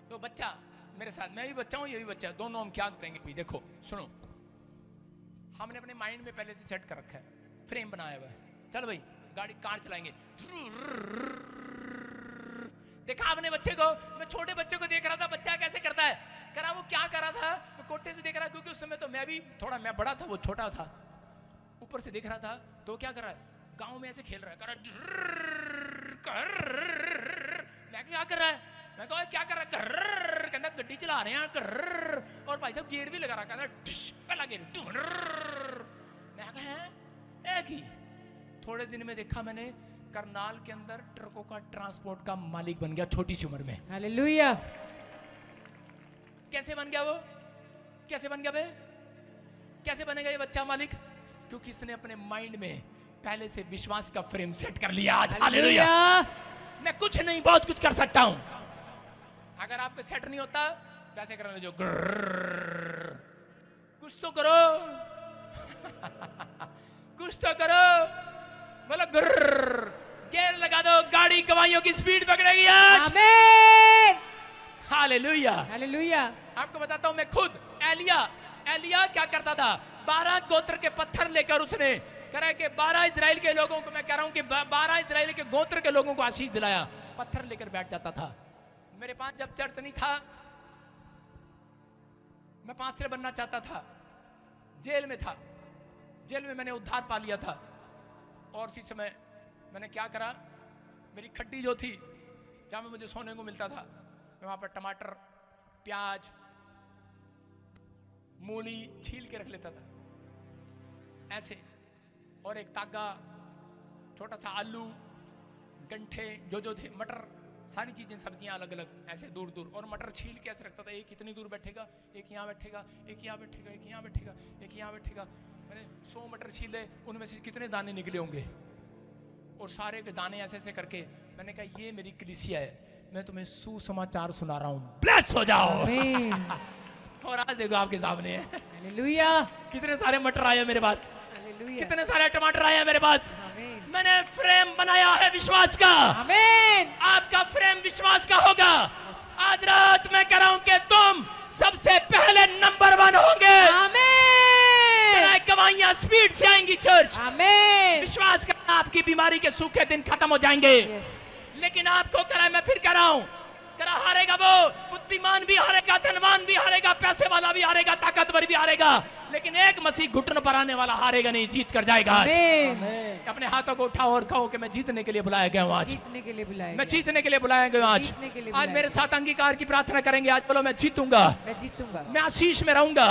तो बच्चा मेरे साथ, मैं भी बच्चा हूं, ये भी बच्चा है, दोनों हम क्या करेंगे भाई? देखो सुनो, हमने अपने माइंड में पहले से सेट कर रखा है, फ्रेम बनाया हुआ है। चल भाई गाड़ी कार चलाएंगे। देखा आपने बच्चे को? मैं छोटे बच्चे को देख रहा था, बच्चा कैसे करता है। कह रहा वो क्या कर रहा था, मैं कोठे से देख रहा, क्योंकि उस समय तो मैं भी थोड़ा, मैं बड़ा था वो छोटा था, ऊपर से देख रहा था। तो क्या कर रहा है, गांव में ऐसे खेल रहा है, कर रहा है। मैं क्या कर रहा है, मैं कहा क्या कर रहा है, कहता गड्डी चला रहे हैं, और भाई साहब गियर भी लगा रहा, कहता पहला गियर। मैं कहा एक ही। थोड़े दिन में देखा मैंने, करनाल के अंदर ट्रकों का ट्रांसपोर्ट का मालिक बन गया छोटी सी उम्र में। हालेलुया। कैसे बन गया वो? कैसे बन गया बे? कैसे बनेगा ये बच्चा मालिक? क्योंकि इसने अपने माइंड में पहले से विश्वास का फ्रेम सेट कर लिया आज। हालेलुया। मैं कुछ नहीं बहुत कुछ कर सकता हूं। अगर आपको सेट नहीं होता, वैसे करने जो कुछ तो करो कुछ तो करो, बोलो गियर लगा दो, गाड़ी गवाइयों की स्पीड पकड़ेगी आज। आमीन। हालेलुया। हालेलुया। आपको बताता हूं, मैं खुद एलिया क्या करता था, 12 गोत्र के पत्थर लेकर उसने कह रहा है कि 12 इजराइल के लोगों को, मैं कह रहा हूं कि 12 इजराइल के गोत्र के लोगों को आशीष दिलाया, पत्थर लेकर बैठ जाता था। मेरे पास जब चर्च नहीं था, मैं पास्टर बनना चाहता था, जेल में था, जेल में मैंने उद्धार पा लिया था। और उसी समय मैंने क्या करा, मेरी खड्डी जो थी जहां में मुझे सोने को मिलता था, मैं वहां पर टमाटर, प्याज, मूली छील के रख लेता था ऐसे, और एक तागा, छोटा सा आलू, गंठे जो थे, मटर, सारी चीजें, सब्जियां अलग अलग ऐसे दूर दूर, और मटर छील के ऐसे रखता था। एक इतनी दूर बैठेगा, एक यहाँ बैठेगा, एक यहाँ बैठेगा, एक यहाँ बैठेगा, एक यहाँ बैठेगा। मैंने 100 मटर छीले, उनमें से कितने दाने निकले होंगे, और सारे के दाने ऐसे ऐसे करके मैंने कहा ये मेरी कलीसिया है, मैं तुम्हें सुसमाचार सुना रहा हूँ, ब्लेस हो जाओ। और आज देखो आपके सामने है। हालेलुया। कितने सारे मटर आए मेरे पास, कितने सारे टमाटर आए मेरे पास। मैंने फ्रेम बनाया है विश्वास का। आमीन। आपका फ्रेम विश्वास का होगा। आज रात मैं कह रहा हूं कि तुम सबसे पहले नंबर 1 होंगे। आमीन। गवाहियां स्पीड से आएंगी चर्च। आमीन। विश्वास करना, आपकी बीमारी के सूखे दिन खत्म हो जाएंगे। लेकिन आपको करा, मैं फिर कह रहा हूं, करा हारेगा वो, बुद्धिमान भी हारेगा, धनवान भी हारेगा, पैसे वाला भी हारेगा, ताकतवर भी हारेगा, लेकिन एक मसीह घुटन पर आने वाला हारेगा नहीं, जीत कर जाएगा आज। अपने हाथों को उठाओ और कहो कि मैं जीतने के लिए बुलाया गया हूँ आज, जीतने के लिए बुलाया, मैं जीतने के लिए बुलाया गया हूँ आज। आज मेरे साथ अंगीकार की प्रार्थना करेंगे। आज बोलो मैं जीतूंगा, मैं जीतूंगा, मैं आशीष में रहूंगा,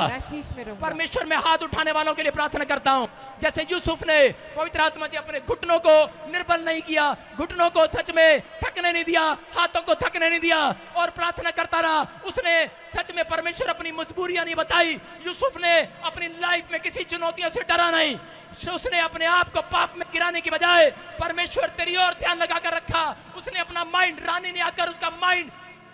परमेश्वर में हाथ उठाने वालों के लिए प्रार्थना करता हूँ। जैसे यूसुफ ने पवित्र आत्मा जी अपने घुटनों को निर्बल नहीं किया, घुटनों को सच में थकने नहीं दिया, हाथों को थकने नहीं दिया, और प्रार्थना करता रहा। उसने सच में परमेश्वर अपनी मजबूरियां नहीं बताई। यूसुफ ने अपनी लाइफ में किसी चुनौतियों से डरा नहीं। उसने अपने आप को पाप में गिराने की बजाय परमेश्वर तेरी ओर ध्यान लगाकर रखा। उसने अपना माइंड, रानी ने आकर उसका माइंड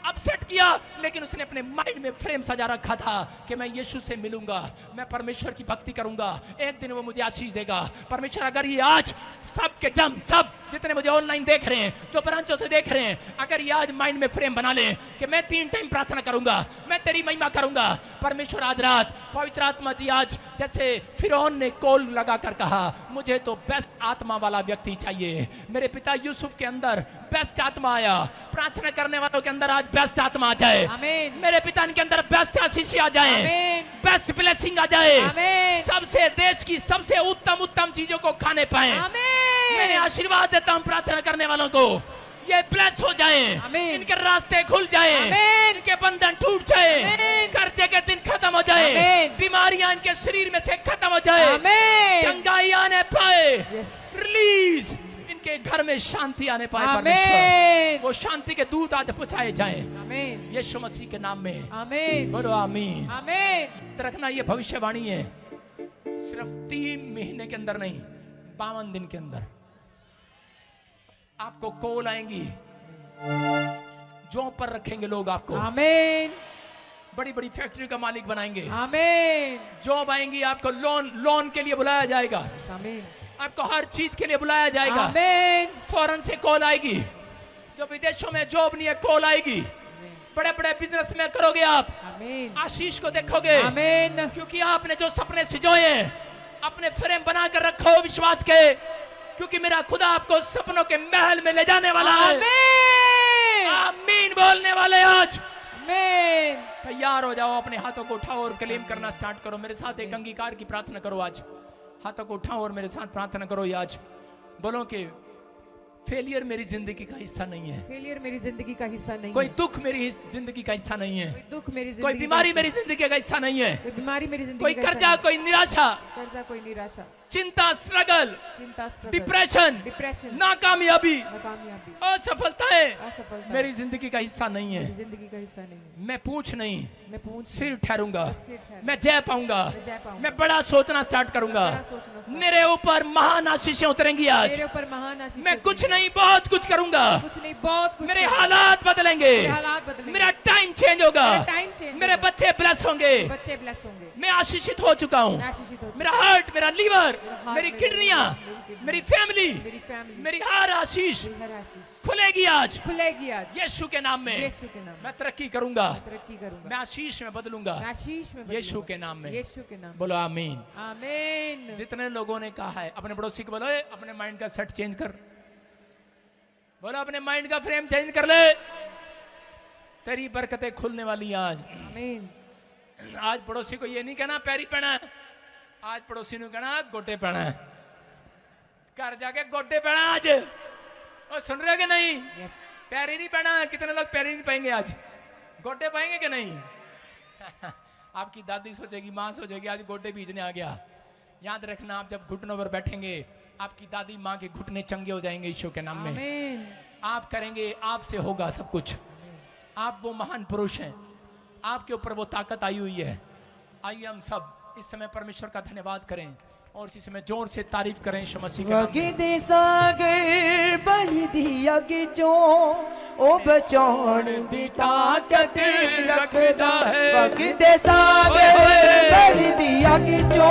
अपसेट किया, लेकिन उसने अपने माइंड में फ्रेम सजा रखा था कि मैं यीशु से मिलूंगा, मैं परमेश्वर की भक्ति करूंगा, एक दिन वो मुझे आशीष देगा। परमेश्वर अगर ये आज सब जितने मुझे ऑनलाइन देख रहे हैं, जो ब्रांचों से देख रहे हैं, अगर ये आज माइंड में फ्रेम बना ले कि मैं 3 टाइम प्रार्थना करूंगा, मैं तेरी महिमा करूंगा। परमेश्वर आज रात पवित्र आत्मा जी आज जैसे फिरौन ने कोल लगाकर कहा, मुझे तो बेस्ट आत्मा वाला व्यक्ति चाहिए। मेरे पिता यूसुफ के अंदर बेस्ट आत्मा आया, प्रार्थना करने वालों के अंदर आज बेस्ट आत्मा आ जाए। आमीन। मेरे पिता के अंदर बेस्ट आशीष आ जाए, आमीन। बेस्ट ब्लेसिंग आ जाए, आमीन। सबसे देश की सबसे उत्तम चीजों को खाने पाए। आमीन। मैं आशीर्वाद देता हूं प्रार्थना करने वालों को, ये ब्लेस हो जाए, आमीन। इनके रास्ते खुल जाए, आमीन। इनके बंधन टूट जाए, आमीन। कर्जे के दिन खत्म हो जाए, आमीन। बीमारियां इनके शरीर में से खत्म हो जाए, आमीन। चंगाई आने पाए, Yes. रिलीज, इनके घर में शांति आने पाए। आमीन। परमेश्वर वो शांति के दूत आज पहुंचाए जाएं, आमीन। यीशु मसीह के नाम में। आमीन। बोलो आमीन। आमीन। रखना, ये भविष्यवाणी है, सिर्फ 3 महीने के अंदर नहीं, 52 दिन के अंदर आपको कॉल आएंगी, जॉब पर रखेंगे लोग आपको, आमीन। बड़ी बड़ी फैक्ट्री का मालिक बनाएंगे, आमीन। जॉब आएंगी, आपको लोन के लिए बुलाया जाएगा, आमीन। आपको हर चीज के लिए बुलाया जाएगा। आमीन। फौरन से कॉल आएगी, जो विदेशों में जॉब नहीं है कॉल आएगी, बड़े बड़े बिजनेस में करोगे आप, आमीन। आशीष को देखोगे, आमीन। क्योंकि आपने जो सपने सिजोए हैं अपने फ्रेम बना कर रखो विश्वास के, क्योंकि मेरा खुदा आपको सपनों के महल में ले जाने वाला है। आमीन। आमीन बोलने वाले आज आमीन। तैयार हो जाओ, अपने हाथों को उठाओ और कलीम करना स्टार्ट करो। मेरे साथ एक अंगीकार की प्रार्थना करो। आज हाथों को उठाओ और मेरे साथ प्रार्थना करो। आज बोलो कि फेलियर मेरी जिंदगी का हिस्सा नहीं है, फेलियर मेरी जिंदगी का हिस्सा नहीं कोई है, दुख मेरी जिंदगी का हिस्सा नहीं है, कोई दुख मेरी जिंदगी कोई का बीमारी हिस्सा मेरी जिंदगी का हिस्सा नहीं है, कोई बीमारी मेरी जिंदगी कोई का हिस्सा कर्जा, नहीं, कोई निराशा, कर्जा, कोई निराशा, चिंता, स्ट्रगल, चिंता, struggle, डिप्रेशन, डिप्रेशन, नाकामयाबी, नाकामयाबी, असफलताएं असफलता मेरी जिंदगी का हिस्सा नहीं है। मेरी जिंदगी का हिस्सा नहीं है। मैं पूछ नहीं, मैं पूछ सिर ठहरूंगा, सिर ठहरूंगा, मैं जय पाऊंगा, मैं जय पाऊंगा, मैं बड़ा सोचना स्टार्ट करूंगा, बड़ा सोचना start मेरे ऊपर महान आशीषें उतरेंगी आज, मेरे ऊपर महान आशीष मैं होती कुछ है। नहीं बहुत कुछ करूंगा, कुछ नहीं बहुत कुछ मेरे करूंगा। हालात बदलेंगे, मेरे हालात बदलेंगे, मेरा टाइम चेंज होगा, मेरा time change मेरे होगा। बच्चे ब्लेस होंगे, बच्चे ब्लेस होंगे, मैं आशीषित हो चुका हूँ, मैं आशीषित हो मेरा हार्ट, मेरा लीवर, heart, मेरी मेरा किडनियां, liver, मेरी kidney, मेरी फैमिली, मेरी फैमिली, मेरी हर आशीष मेरी हर आशीष खुलेगी आज खुलेगी आज यीशु के नाम में। यीशु के नाम में। मैं तरक्की करूंगा, तरक्की करूंगा, मैं आशीष में बदलूंगा, मैं आशीष में यीशु बदलूंगा। के नाम में। यीशु के नाम में। बोलो आमीन। आमीन। जितने लोगों ने कहा है अपने पड़ोसी को बोलो, "ए, अपने माइंड का सेट चेंज कर", बोलो अपने माइंड का फ्रेम चेंज कर ले, तेरी बरकतें खुलने वाली हैं आज। आमीन। आज पड़ोसी को ये नहीं कहना पैरी पहना है, आज पड़ोसी ने कहना गोटे पहना है, घर जाके गोटे पहना आज। और सुन रहे हो कि नहीं? यस। पैरी नहीं पहना, कितने लोग पैरी नहीं पाएंगे आज, गोटे पाएंगे कि नहीं? आपकी दादी सोचेगी, माँ सोचेगी आज गोटे बीजने आ गया। याद रखना, आप जब घुटनों पर बैठेंगे आपकी दादी माँ के घुटने चंगे हो जाएंगे यीशु के नाम में। आमीन। आप करेंगे, आपसे होगा सब कुछ। आप वो महान पुरुष हैं, आपके ऊपर वो ताकत आई हुई है। आइए हम सब इस समय परमेश्वर का धन्यवाद करें और इसी समय जोर से तारीफ करें यीशु मसीह के नाम में। वगदे सागर बलि दिया गिचो ओ बचाउण दी ताकत रखदा है। वगदे सागर बलि दिया गिचो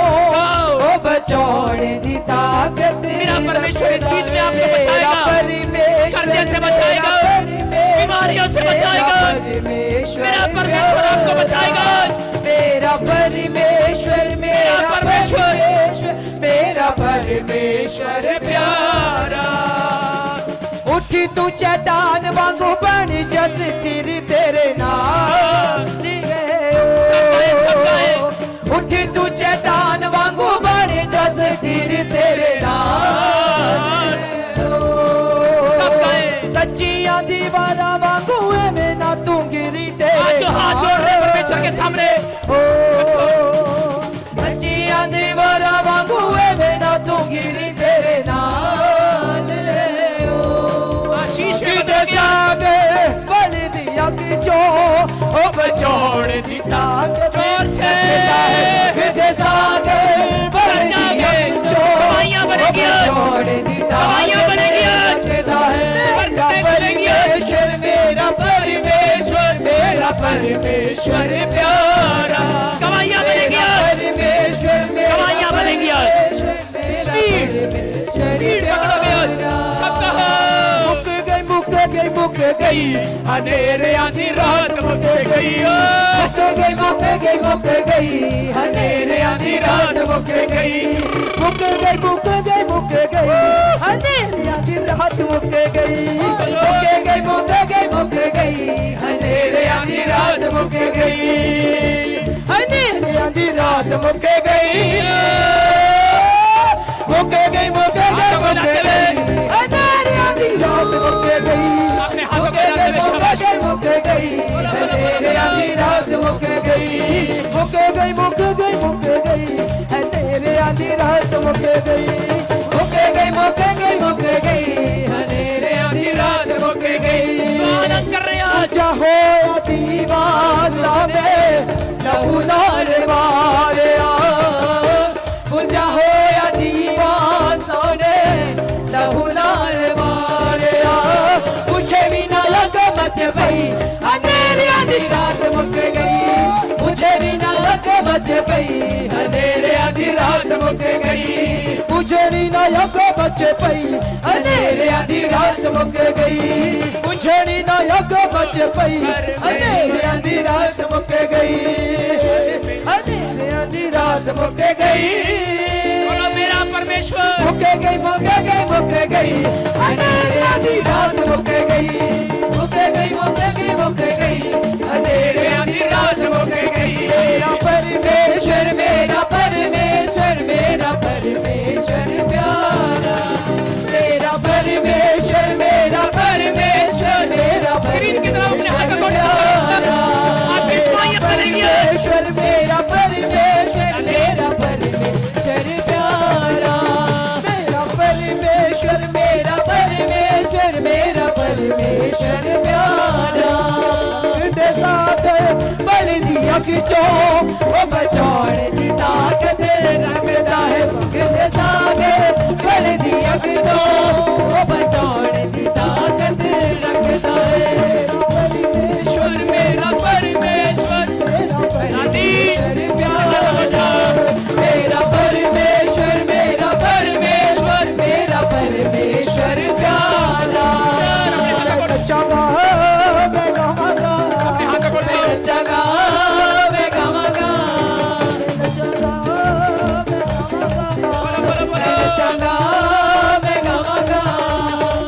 ओ बचाउण दी ताकत मेरा परमेश्वर इस गीत में आपको मेरा बचाएगा, परमेश्वर कर्जे से बचाएगा, बीमारियों से बचाएगा, मेरा परमेश्वर आपको बचाएगा। मेरा परमेश्वर, मेरा परमेश्वर, मेरा परमेश्वर प्यारा। उठ तू चट्टान वांगू बन जस स्थिर तेरे नाल उठ तू चट्टान वांगू बन जस स्थिर तेरे नाल। कच्चियां दीवारां वांगू एवें ना तू गिरी तेरे जो हाथ जोड़ रहे हैं परमेश्वर के सामने, कच्चियां दीवारां वांगू एवें ना तू गिरी तेरे नाल। आशीष में वगदे बदल गया। सागर परमेश्वर प्यारा, गवाहियां बनेंगी आज, परमेश्वर मेरा गवाहियां बनेंगी आज। स्पीड पकड़ोगे आज, सब कहो मुक गई अंधेरे आधी रात मुक गई, मुक गई अंधेरे आधी रात मुक गई, मुक गई अंधेरे आधी रात मुक गई, मुक गई अंधेरे आधी रात मुक गई, अंधेरे आधी रात मुक गई, मुक गई अंधेरे आधी रात मुक गई, अपने हाथों को हिलाते हुए शाबाश। मुक गई अंधेरे आधी रात मुक गई, मुक गई अंधेरे आधी रात मुक गई, मुक गई अंधेरे आधी रात मुक गई। आनंद कर रहे हैं आज। चाहो दीवाना में लहू लाल मारे, चाहो दीवाना में लहू लाल मारे, मुझे भी ना लग मच गई अंधेरे आधी रात मुक गई, मुझे भी ना लग मच गई अंधेरे आधी रात मुक गई, मुझे भी ना लग मच गई अंधेरे आधी रात मुक गई, मुझे भी ना लग मच गई अंधेरे आधी रात मुक गई, अंधेरे आधी रात मुक गई, बोलो मेरा परमेश्वर। मुक गई अंधेरे आधी रात मुक गई, मुक गई अंधेरे आधी रात मुक गई। मेरा परमेश्वर मेरा परमेश्वर मेरा परमेश्वर प्यारा, मेरा परमेश्वर मेरा परमेश्वर मेरा स्क्रीन की तरफ अपने हाथ को प्यारा, आप इस्माइल बनेंगे। परमेश्वर मेरा परमेश्वर मेरा परमेश्वर प्यारा, मेरा परमेश्वर मेरा परमेश्वर मेरा परमेश्वर प्यारा, दे साथ बल दिया खिंचो वो बचाने की ताकत रखता है, दे साथ बल दिया खिंचो वो बचाने की ताकत रखता है, परमेश्वर मेरा परमेश्वर मेरा परमेश्वर प्यारा, मेरा परमेश्वर मेरा परमेश्वर मेरा परमेश्वर प्यारा, चगा मैं गावांगा, चगा मैं गावांगा, चगा मैं गावांगा,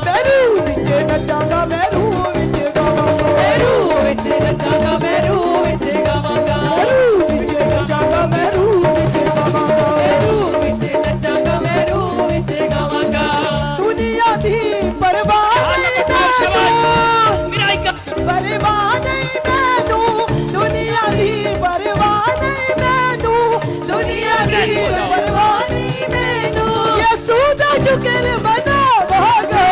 मेरू विच नचांगा, मेरू विच गावांगा, मेरू विच नचांगा, मेरू विच गावांगा, मेरू विच नचांगा, मेरू विच गावांगा, मेरू विच नचांगा, मेरू विच गावांगा, दुनिया दी परवाह नहीं परवाह नहीं मैनू, दुनिया दी परवाह नहीं मैनू, दुनिया दी परवाह नहीं मैनू, यसू दा शुक्र मना भागा,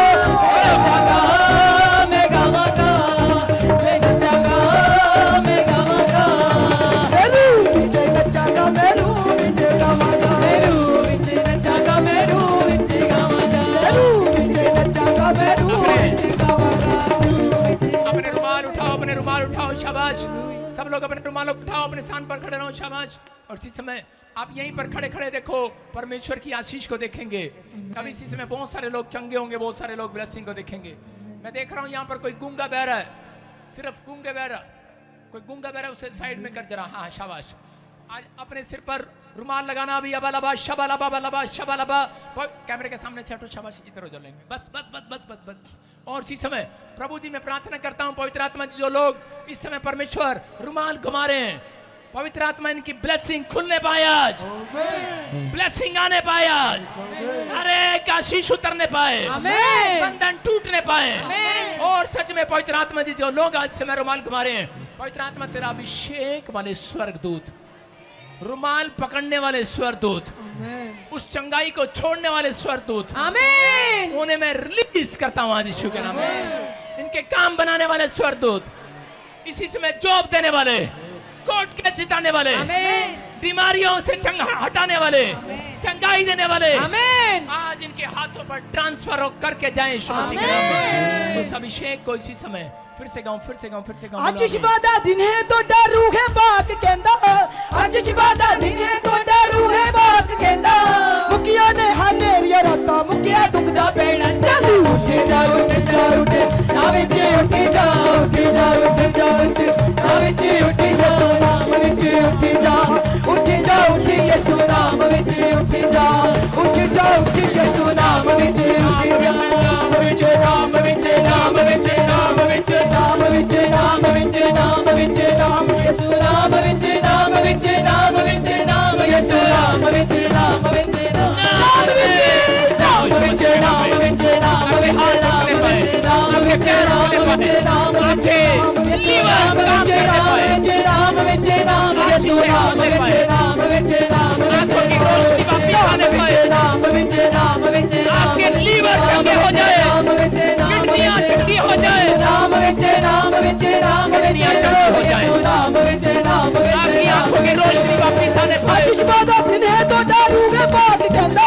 चगा मैं गावांगा, मैं चगा मैं गावांगा, मेरू विच नचांगा, मेरू विच गावांगा, मेरू विच नचांगा, मेरू विच गावांगा, मेरू विच नचांगा, मेरू विच गावांगा। अपने रुमाल उठाओ शाबाश। सब लोग अपने रुमाल उठाओ, अपने स्थान पर खड़े रहो शाबाश। और इसी समय आप यहीं पर खड़े खड़े देखो, परमेश्वर की आशीष को देखेंगे। तब इसी समय बहुत सारे लोग चंगे होंगे, बहुत सारे लोग ब्लेसिंग को देखेंगे। मैं देख रहा हूँ यहाँ पर कोई गूंगा बह रहा है, सिर्फ गूंगे बह रहा, कोई गूंगा बह रहा है, उसे साइड में कर जरा। हाँ शाबाश। आज अपने सिर पर रुमाल लगाना भी, अबा लबा शबा लबा लबा शबा लबा। कैमरे के सामने से हटो शाबाश, इधर हो जाएंगे, बस बस बस बस बस बस। और इसी समय प्रभु जी मैं प्रार्थना करता हूं, पवित्र आत्मा जी जो लोग इस समय परमेश्वर रुमाल घुमा रहे हैं, पवित्र आत्मा इनकी ब्लेसिंग खुलने पाए आज, ब्लेसिंग आने पाए आज, अरे आशीष उतरने पाए, बंधन टूटने पाए। और सच में पवित्र आत्मा जी जो लोग आज समय रुमाल घुमा रहे हैं, पवित्र आत्मा तेरा अभिषेक वाले स्वर्गदूत, रुमाल पकड़ने वाले स्वरदूत, उस चंगाई को छोड़ने वाले स्वरदूत, उन्हें मैं रिलीज करता हूं आज यीशु के नाम में। इनके काम बनाने वाले स्वरदूत, इसी समय जॉब देने वाले, कोर्ट केस जिताने वाले, बीमारियों से हटाने वाले, चंगाई देने वाले, आज इनके हाथों पर ट्रांसफर करके जाए यीशु मसीह के नाम में। उस अभिषेक को इसी समय फिर से गाऊं, फिर से गाऊं, फिर से गाऊं। ਅੱਜ ਸ਼ਿਵਾ ਦਾ ਦਿਨ ਹੈ ਤੁਹਾਡਾ ਰੂਹ ਹੈ ਬਾਤ ਕਹਿੰਦਾ ਅੱਜ ਸ਼ਿਵਾ ਦਾ ਦਿਨ ਹੈ ਤੁਹਾਡਾ ਰੂਹ ਹੈ ਬਾਤ ਕਹਿੰਦਾ ਮੁਕੀਆਂ ਨੇ ਹਨੇਰੀਆਂ ਰਾਤਾਂ ਮੁਕੀਆ ਦੁਖਦਾ ਪੈਣਾ ਚੱਲ ਉੱਠ ਜਾ ਉੱਠ ਜਾ ਉੱਠ ਨਾ ਵਿੱਚ ਉੱਠ ਜਾ ਉੱਠ ਜਾ ਉੱਠ ਜਾ ਨਾ ਵਿੱਚ ਉੱਠ ਜਾ ਨਾਮ ਵਿੱਚ ਉੱਠ ਜਾ ਉੱਠ ਜਾ ਉੱਠ ਯਿਸੂ ਨਾਮ ਵਿੱਚ ਉੱਠ ਜਾ ਉੱਠ ਜਾ ਉੱਠ ਯਿਸੂ ਨਾਮ ਵਿੱਚ ਉੱਠ ਜਾ ਨਾਮ ਵਿੱਚ ਨਾਮ ਵਿੱਚ ਨਾਮ ਵਿੱਚ ਨਾਮ ਵਿੱਚ ਨਾਮ ਵਿੱਚ ਨਾਮ ਵਿੱਚ ਨਾਮ ਵਿੱਚ ਨਾਮ ਯਿਸੂ ਨਾਮ ਵਿੱਚ ਨਾਮ ਵਿੱਚ ਨਾਮ ਵਿੱਚ ਨਾਮ ਯਿਸੂ ਨਾਮ ਵਿੱਚ ਨਾਮ ਵਿੱਚ ਨਾਮ ਵਿੱਚ ਨਾਮ ਵਿੱਚ ਨਾਮ ਵਿੱਚ ਨਾਮ ਵਿੱਚ ਨਾਮ ਵਿੱਚ ਨਾਮ ਵਿੱਚ ਨਾਮ ਵਿੱਚ ਨਾਮ ਵਿੱਚ ਲੀਵਰ ਵਿੱਚ ਨਾਮ ਵਿੱਚ ਨਾਮ ਯਿਸੂ ਨਾਮ ਵਿੱਚ ਨਾਮ ਵਿੱਚ ਨਾਮ आंखों की रोशनी वापस आने पाए, नाम ਵਿੱਚ ਨਾਮ ਵਿੱਚ आपके लीवर चंगे हो जाए, किडनियां चंगी हो जाए, ਨਾਮ ਵਿੱਚ ਨਾਮ ਵਿੱਚ ਨਾਮ ਵਿੱਚ किडनियां चंगी हो जाए, ਨਾਮ ਵਿੱਚ ਨਾਮ ਵਿੱਚ आपकी आंखों की रोशनी वापस आने पाए। ਅੱਜ ਸ਼ਿਵਾ ਦਾ ਦਿਨ ਹੈ ਤੁਹਾਡਾ ਰੂਹ ਹੈ ਬਾਤ ਕਹਿੰਦਾ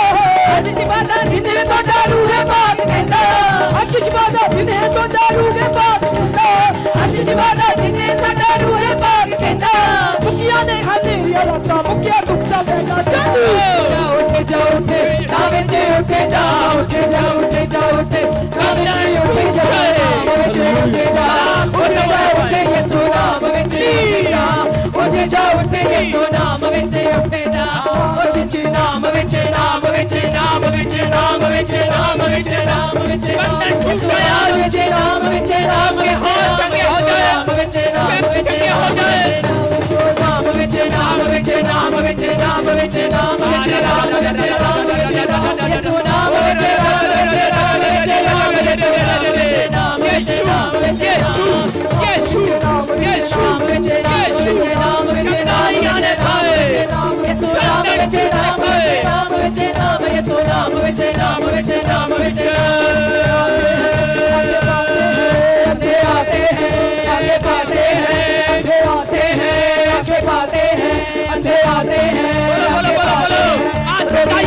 ਅੱਜ ਸ਼ਿਵਾ ਦਾ ਦਿਨ ਹੈ ਤੁਹਾਡਾ ਰੂਹ ਹੈ ਬਾਤ ਕਹਿੰਦਾ ਅੱਜ ਸ਼ਿਵਾ ਦਾ ਦਿਨ ਹੈ ਤੁਹਾਡਾ ਰੂਹ ਹੈ ਬਾਤ ਕਹਿੰਦਾ ਅੱਜ ਸ਼ਿਵਾ ਦਾ ਦਿਨ ਹੈ ਤੁਹਾਡਾ ਰੂਹ ਹੈ ਬਾਤ ਕਹਿੰਦਾ ਮੁਕੀਆਂ ਨੇ ਹਨੇਰੀਆਂ ਰਾਤਾਂ ਮੁਕੀਆ ਦੁਖਦਾ ਪੈਣਾ ਚੱਲ ਉੱਠ ਜਾ ਉੱਠ ਨਾ ਵਿੱਚ ਉੱਠ ਜਾ ਉੱਠ ਜਾ ਉੱਠ ਜਾ ਉੱਠ ਨਾ ਵਿੱਚ ਉੱਠ ਜਾ ਵਿੱਚ ਉੱਠ ਜਾ ਉੱਠ ਜਾ ਉੱਠ ਯਿਸੂ ਨਾਮ ਵਿੱਚ ਉੱਠ ਜਾ ਉੱਠ ਯਿਸੂ ਨਾਮ ਵਿੱਚ ਉੱਠ ਜਾ ਉੱਠ ਜੀ ਨਾਮ ਵਿੱਚ ਨਾਮ ਵਿੱਚ ਨਾਮ ਵਿੱਚ ਨਾਮ ਵਿੱਚ ਨਾਮ ਵਿੱਚ ਨਾਮ ਵਿੱਚ बंधन टूट गया, ਵਿੱਚ ਨਾਮ ਵਿੱਚ ਨਾਮ आपके हाथ चंगे हो जाए, ਵਿੱਚ ਨਾਮ ਵਿੱਚ चंगे हो जाए, ਨਾਮ ਵਿੱਚ ਨਾਮ ਵਿੱਚ ਨਾਮ ਵਿੱਚ ਨਾਮ ਵਿੱਚ ਨਾਮ ਵਿੱਚ ਨਾਮ ਵਿੱਚ ਨਾਮ ਵਿੱਚ ਯਿਸੂ ਨਾਮ ਵਿੱਚ ਨਾਮ ਵਿੱਚ ਨਾਮ ਵਿੱਚ ਨਾਮ ਵਿੱਚ ਨਾਮ ਵਿੱਚ ਨਾਮ ਵਿੱਚ यीशु, यीशु, यीशु, यीशु, चंगाई आने पाए, ਯਿਸੂ ਨਾਮ ਵਿੱਚ ਨਾਮ ਵਿੱਚ ਨਾਮ ਯਿਸੂ ਨਾਮ ਵਿੱਚ ਨਾਮ ਵਿੱਚ ਨਾਮ ਵਿੱਚ आते आते हैं आगे पाते हैं आगे आते हैं आगे पाते हैं अंधे आते हैं बोलो, बोलो, बोलो, आज चंगाई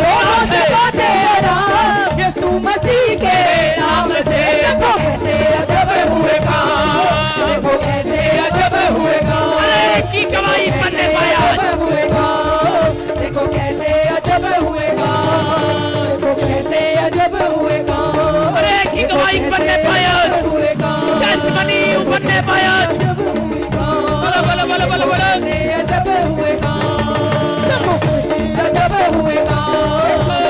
पाते हैं राम यीशु मसीह के नाम से देखो कैसे अजब हुए काम देखो कैसे अजब हुए काम अरे की गवाही बनने पाया, अजब हुए काम देखो कैसे अजब हुए काम देखो कैसे अजब हुए काम अरे की गवाही बनने पाया, हुए काम टेस्टमनी बनने पाया। अजब हुए काम बोलो, बोलो, बोलो, बोलो, बोलो। अजब हुए काम देखो कैसे अजब हुए काम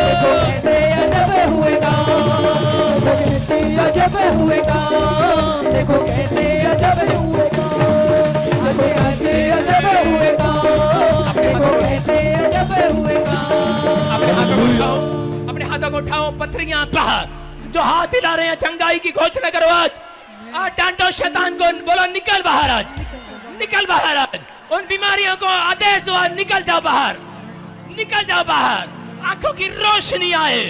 देखो कैसे अजब हुए काम देखो कैसे अजब हुए काम देखो कैसे अजब हुए काम देखो कैसे अजब हुए काम देखो कैसे अजब हुए काम अपने हाथों को उठाओ, अपने हाथों को उठाओ, पथरियां बाहर, जो हाथ हिला रहे हैं चंगाई की घोषणा करो आज डांटो शैतान को, बोलो निकल बाहर आज, निकल बाहर आज, उन बीमारियों को आदेश दो आज निकल जाओ बाहर, निकल जाओ बाहर, आंखों की रोशनी आए,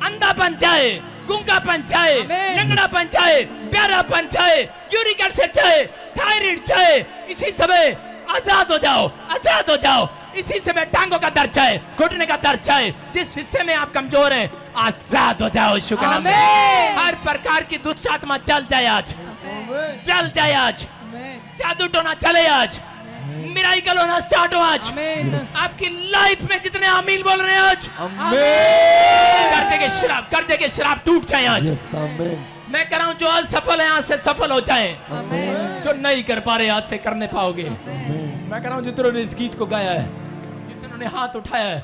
अंधापन जाए, गूंगापन जाए, लंगड़ापन जाए, प्यारापन जाए, यूरिक एसिड जाए, थायराइड जाए, इसी समय आजाद हो जाओ, आजाद हो जाओ, इसी समय टांगों का दर्द जाए, घुटने का दर्द जाए, जिस हिस्से में आप कमजोर हैं आजाद हो जाओ यीशु के नाम में। हर प्रकार की दुष्ट आत्मा जल जाए आज, जल जाए आज, जादू टोना चले आज, मिराकल होना स्टार्ट हो आज, आपकी लाइफ में जितने आमीन बोल रहे हैं आज कर्जे के शराब टूट जाए आज। मैं कह रहा हूं जो आज सफल है आज से सफल हो जाए, जो नहीं कर पा रहे आज से करने पाओगे। मैं कह रहा हूं जिन्होंने इस गीत को गाया है, जिन्होंने हाथ उठाया है,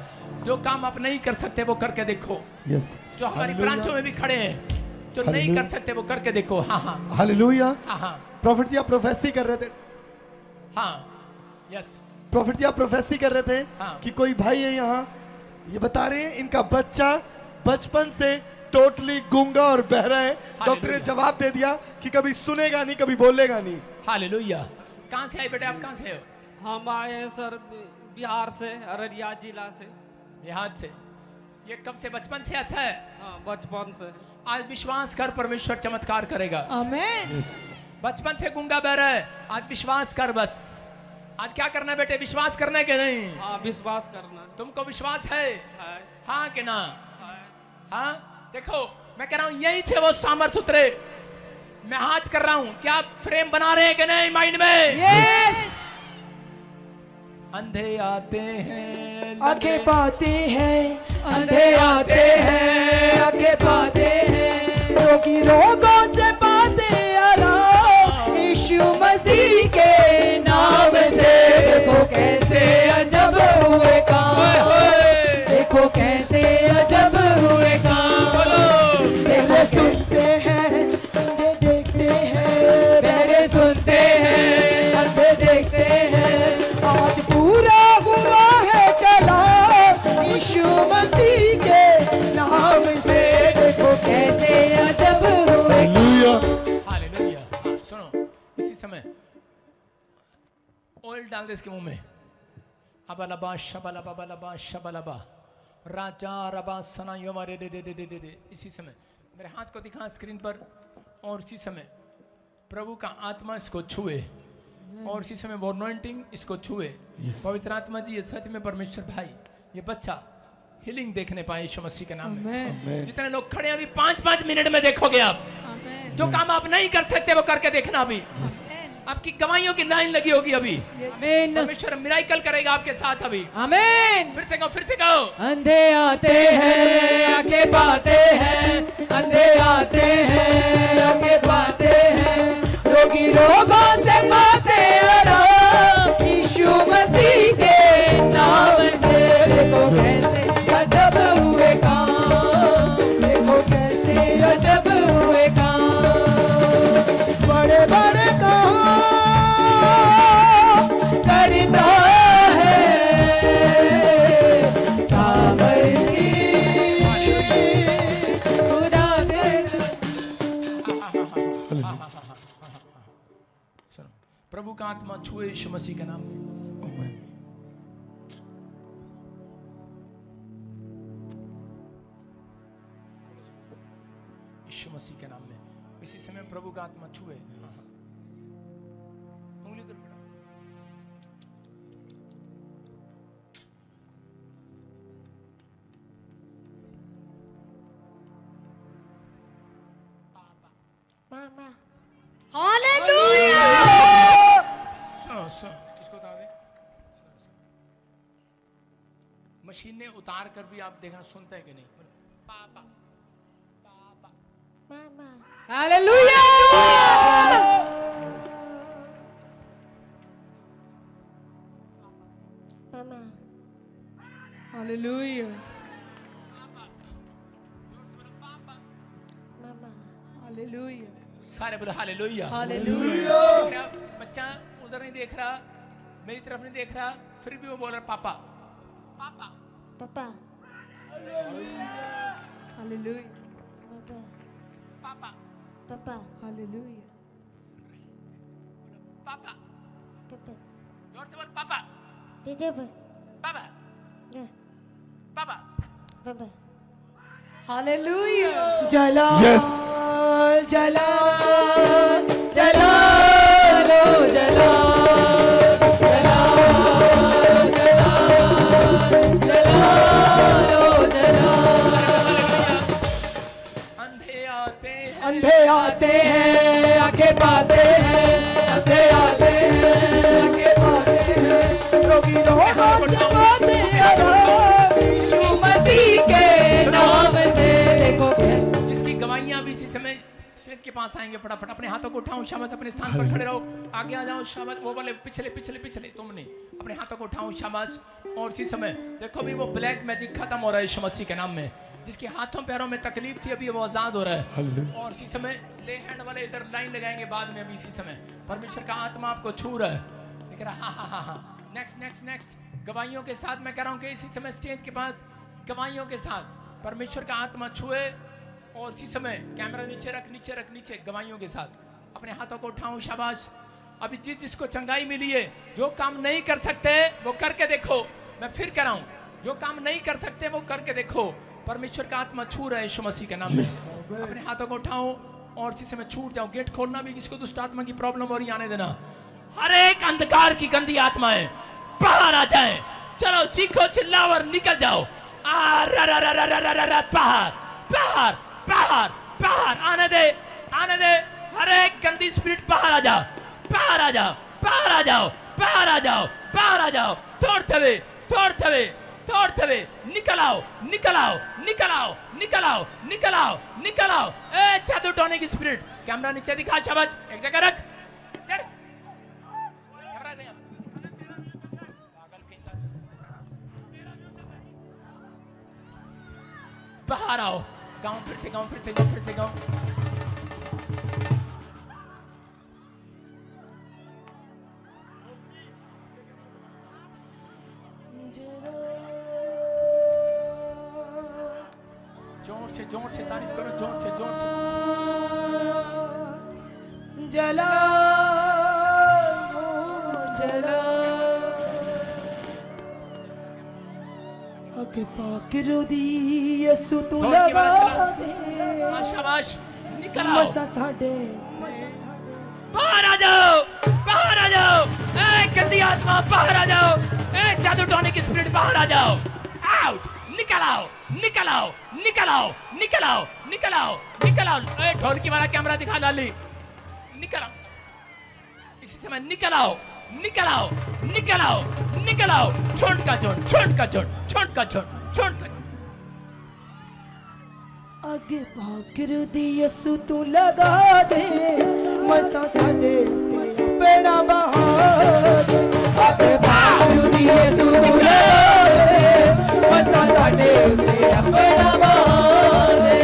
जो काम आप नहीं कर सकते वो करके देखो, जो हमारी ब्रांचों में भी खड़े हैं जो नहीं कर सकते वो करके देखो। हाँ हाँ हालेलुया। हाँ हाँ प्रॉफिट जी आप प्रोफेसी कर रहे थे, हाँ यस प्रॉफिट जी आप प्रोफेसी कर रहे थे हाँ। कि कोई भाई है यहाँ, ये बता रहे हैं इनका बच्चा बचपन से टोटली गूंगा और बहरा है। डॉक्टर ने जवाब दे दिया कि कभी सुनेगा नहीं, कभी बोलेगा नहीं। हालेलुया। कहाँ से आए बेटे, आप कहाँ से हो? हम आए हैं सर बिहार से, अररिया जिला से। बिहार से। ये कब से, बचपन से ऐसा है? हाँ, बचपन से। आज विश्वास कर, परमेश्वर चमत्कार करेगा। आमेन। बचपन से गूंगा बहरा है, आज विश्वास कर बस। आज क्या करना है बेटे, विश्वास करना है कि नहीं? हाँ, विश्वास करना तुमको विश्वास है? है। हाँ कि ना? है। हाँ देखो मैं कह रहा हूं यहीं से वो सामर्थ उतरे, मैं हाथ कर रहा हूं, क्या आप फ्रेम बना रहे हैं कि नहीं माइंड में? यस अंधे आते हैं, आंखें पाते हैं, अंधे आते हैं, आंखें पाते हैं, रोगी रोगों से पाते आराम, यीशु मसीह के नाम से। देखो कैसे अजब हुए काम, देखो कैसे अजब हुए काम। देखो सुनते हैं, अंधे देखते हैं, बहरे सुनते हैं, अंधे देखते हैं, आज पूरा हुआ है कलाम, यीशु मसीह के नाम से। देखो कैसे अजब हुए काम। हालेलुया। हाँ, सुनो, इसी समय ऑयल डाल दे इसके मुंह में। अबलबा शबलबा बलबा शबलबा राजा रबा सना योमारे दे दे दे दे दे दे। इसी समय मेरे हाथ को दिखा स्क्रीन पर, और इसी समय प्रभु का आत्मा इसको छुए, और इसी समय वो अनॉइंटिंग इसको छुए। पवित्र आत्मा जी, ये सच में परमेश्वर भाई, ये बच्चा हीलिंग देखने पाए यीशु मसीह के नाम में। जितने लोग खड़े हैं अभी 5-5 मिनट में देखोगे आप। जो काम आप नहीं कर सकते वो करके देखना। अभी आपकी गवाहियों की लाइन लगी होगी अभी। आमीन परमेश्वर मिराकल करेगा आपके साथ अभी। आमीन। फिर से कहो, फिर से कहो। अंधे आते हैं, आंखें पाते हैं, अंधे आते हैं, आंखें पाते हैं, रोगी रोगों से पाते आराम, यीशु मसीह के नाम से। देखो कैसे अजब हुए काम, देखो कैसे अजब हुए काम, बड़े बड़े काम करता है सामर्थी खुदा के। सुनो, प्रभु का आत्मा छुए यीशु मसीह के नाम में। यीशु मसीह के नाम में इसी समय प्रभु का आत्मा छुए। उंगली कर बेटा। सुनो सुनो, इसको उतार दे। मशीन ने उतार कर भी आप देखना सुनता है कि नहीं। पापा पापा हालेलुया। हालेलुया, हालेलुया, सारे बोले हालेलुया। हालेलुया। देख रहा बच्चा उधर नहीं देख रहा, मेरी तरफ नहीं देख रहा, फिर भी वो बोल रहा पापा पापा पापा हालेलुया, पापा पापा हालेलुया, पापा। पापा जोर से बोल पापा दीदी पापा पापा। पापा हालेलुया। जला जला जला लो जला जला जला जला लो जला। अंधे आते हैं, अंधे आते हैं, आंखें पाते हैं, अंधे आते हैं, आंखें पाते हैं, रोगी रोगों से पाते आराम, यीशु मसीह के नाम से। देखो जिसकी गवाहियां भी इसी समय स्टेज के पास आएंगे, फटाफट अपने हाथों को उठाओ, शाबाश, अपने स्थान पर खड़े रहो, आगे आ जाओ, शाबाश। वो वाले पिछले पिछले पिछले, तुम नहीं, अपने हाथों को उठाओ, शाबाश। और इसी समय देखो भी वो ब्लैक मैजिक खत्म हो रहा है यीशु मसीह के नाम में। जिसके हाथों पैरों में तकलीफ थी अभी वो आजाद हो रहा है। और इसी समय ले हैंड वाले इधर लाइन लगाएंगे बाद में। अभी इसी समय परमेश्वर का आत्मा आपको छू रहा है, देख रहा। हाँ हाँ हाँ हाँ, नेक्स्ट नेक्स्ट नेक्स्ट। गवाहियों के साथ मैं कह रहा हूँ कि इसी समय स्टेज के पास गवाहियों के साथ परमेश्वर का आत्मा छुए। और इसी समय कैमरा नीचे रख, नीचे रख, नीचे। गवाहियों के साथ अपने हाथों को उठाऊं, शाबाश। अभी जिसको चंगाई मिली है, जो काम नहीं कर सकते वो करके देखो। मैं फिर कह रहा हूं, जो काम नहीं कर सकते वो करके देखो। परमेश्वर का आत्मा छू रहा है यीशु मसीह के नाम में। अपने हाथों को उठाओ और इसी समय छूट जाओ। गेट खोलना भी, किसको दुष्ट आत्मा की प्रॉब्लम हो रही आने देना। हर एक अंधकार की गंदी आत्माएं बाहर आ जाए। चलो चीखो, चिल्लाओ और निकल जाओ। बाहर बाहर बाहर, आने दे, आने दे। हर एक गंदी स्पिरिट बाहर आ जाओ, बाहर आ जाओ, बाहर आ जाओ, बाहर आ जाओ, बाहर आ जाओ, तोड़ते हुए, तोड़ते हुए, तोड़ते हुए, निकल आओ, निकल आओ, निकल आओ, निकल आओ, निकल आओ, निकल आओ। ए जादू टोने की स्पिरिट, कैमरा नीचे दिखा, शाबाश, एक जगह रख। कैमरा नहीं, बाहर आओ, गाँव फिर से, गाँव फिर से, गाँव फिर से, गाँव। जोर से तारीफ करो, जोर से, जोर से। जला जला अग पाकरू दी यसु तू लगा दे, शाबाश, निकल आओ, मसा साडे बाहर आ जाओ, बाहर आ जाओ, ए गंदी आत्मा बाहर आ जाओ, ए जादू टोने की स्पिरिट बाहर आ जाओ, आउट, निकल आओ, निकल आओ, निकल आओ, निकल आओ, निकल आओ, निकल आओ। ए ढोलकी वाला कैमरा दिखा लाली, निकल आओ, इसी समय निकल आओ, निकल आओ, निकल आओ, निकल आओ, छोट का छोट, छोट का छोट, छोट का छोट, छोट का। अग पाकरू दी यसु तू लगा दे, मसा साडे ते पेड़ा बहा दे, अग पाकरू दी यसु तू लगा दे, मसा साडे ते पेड़ा बहा दे,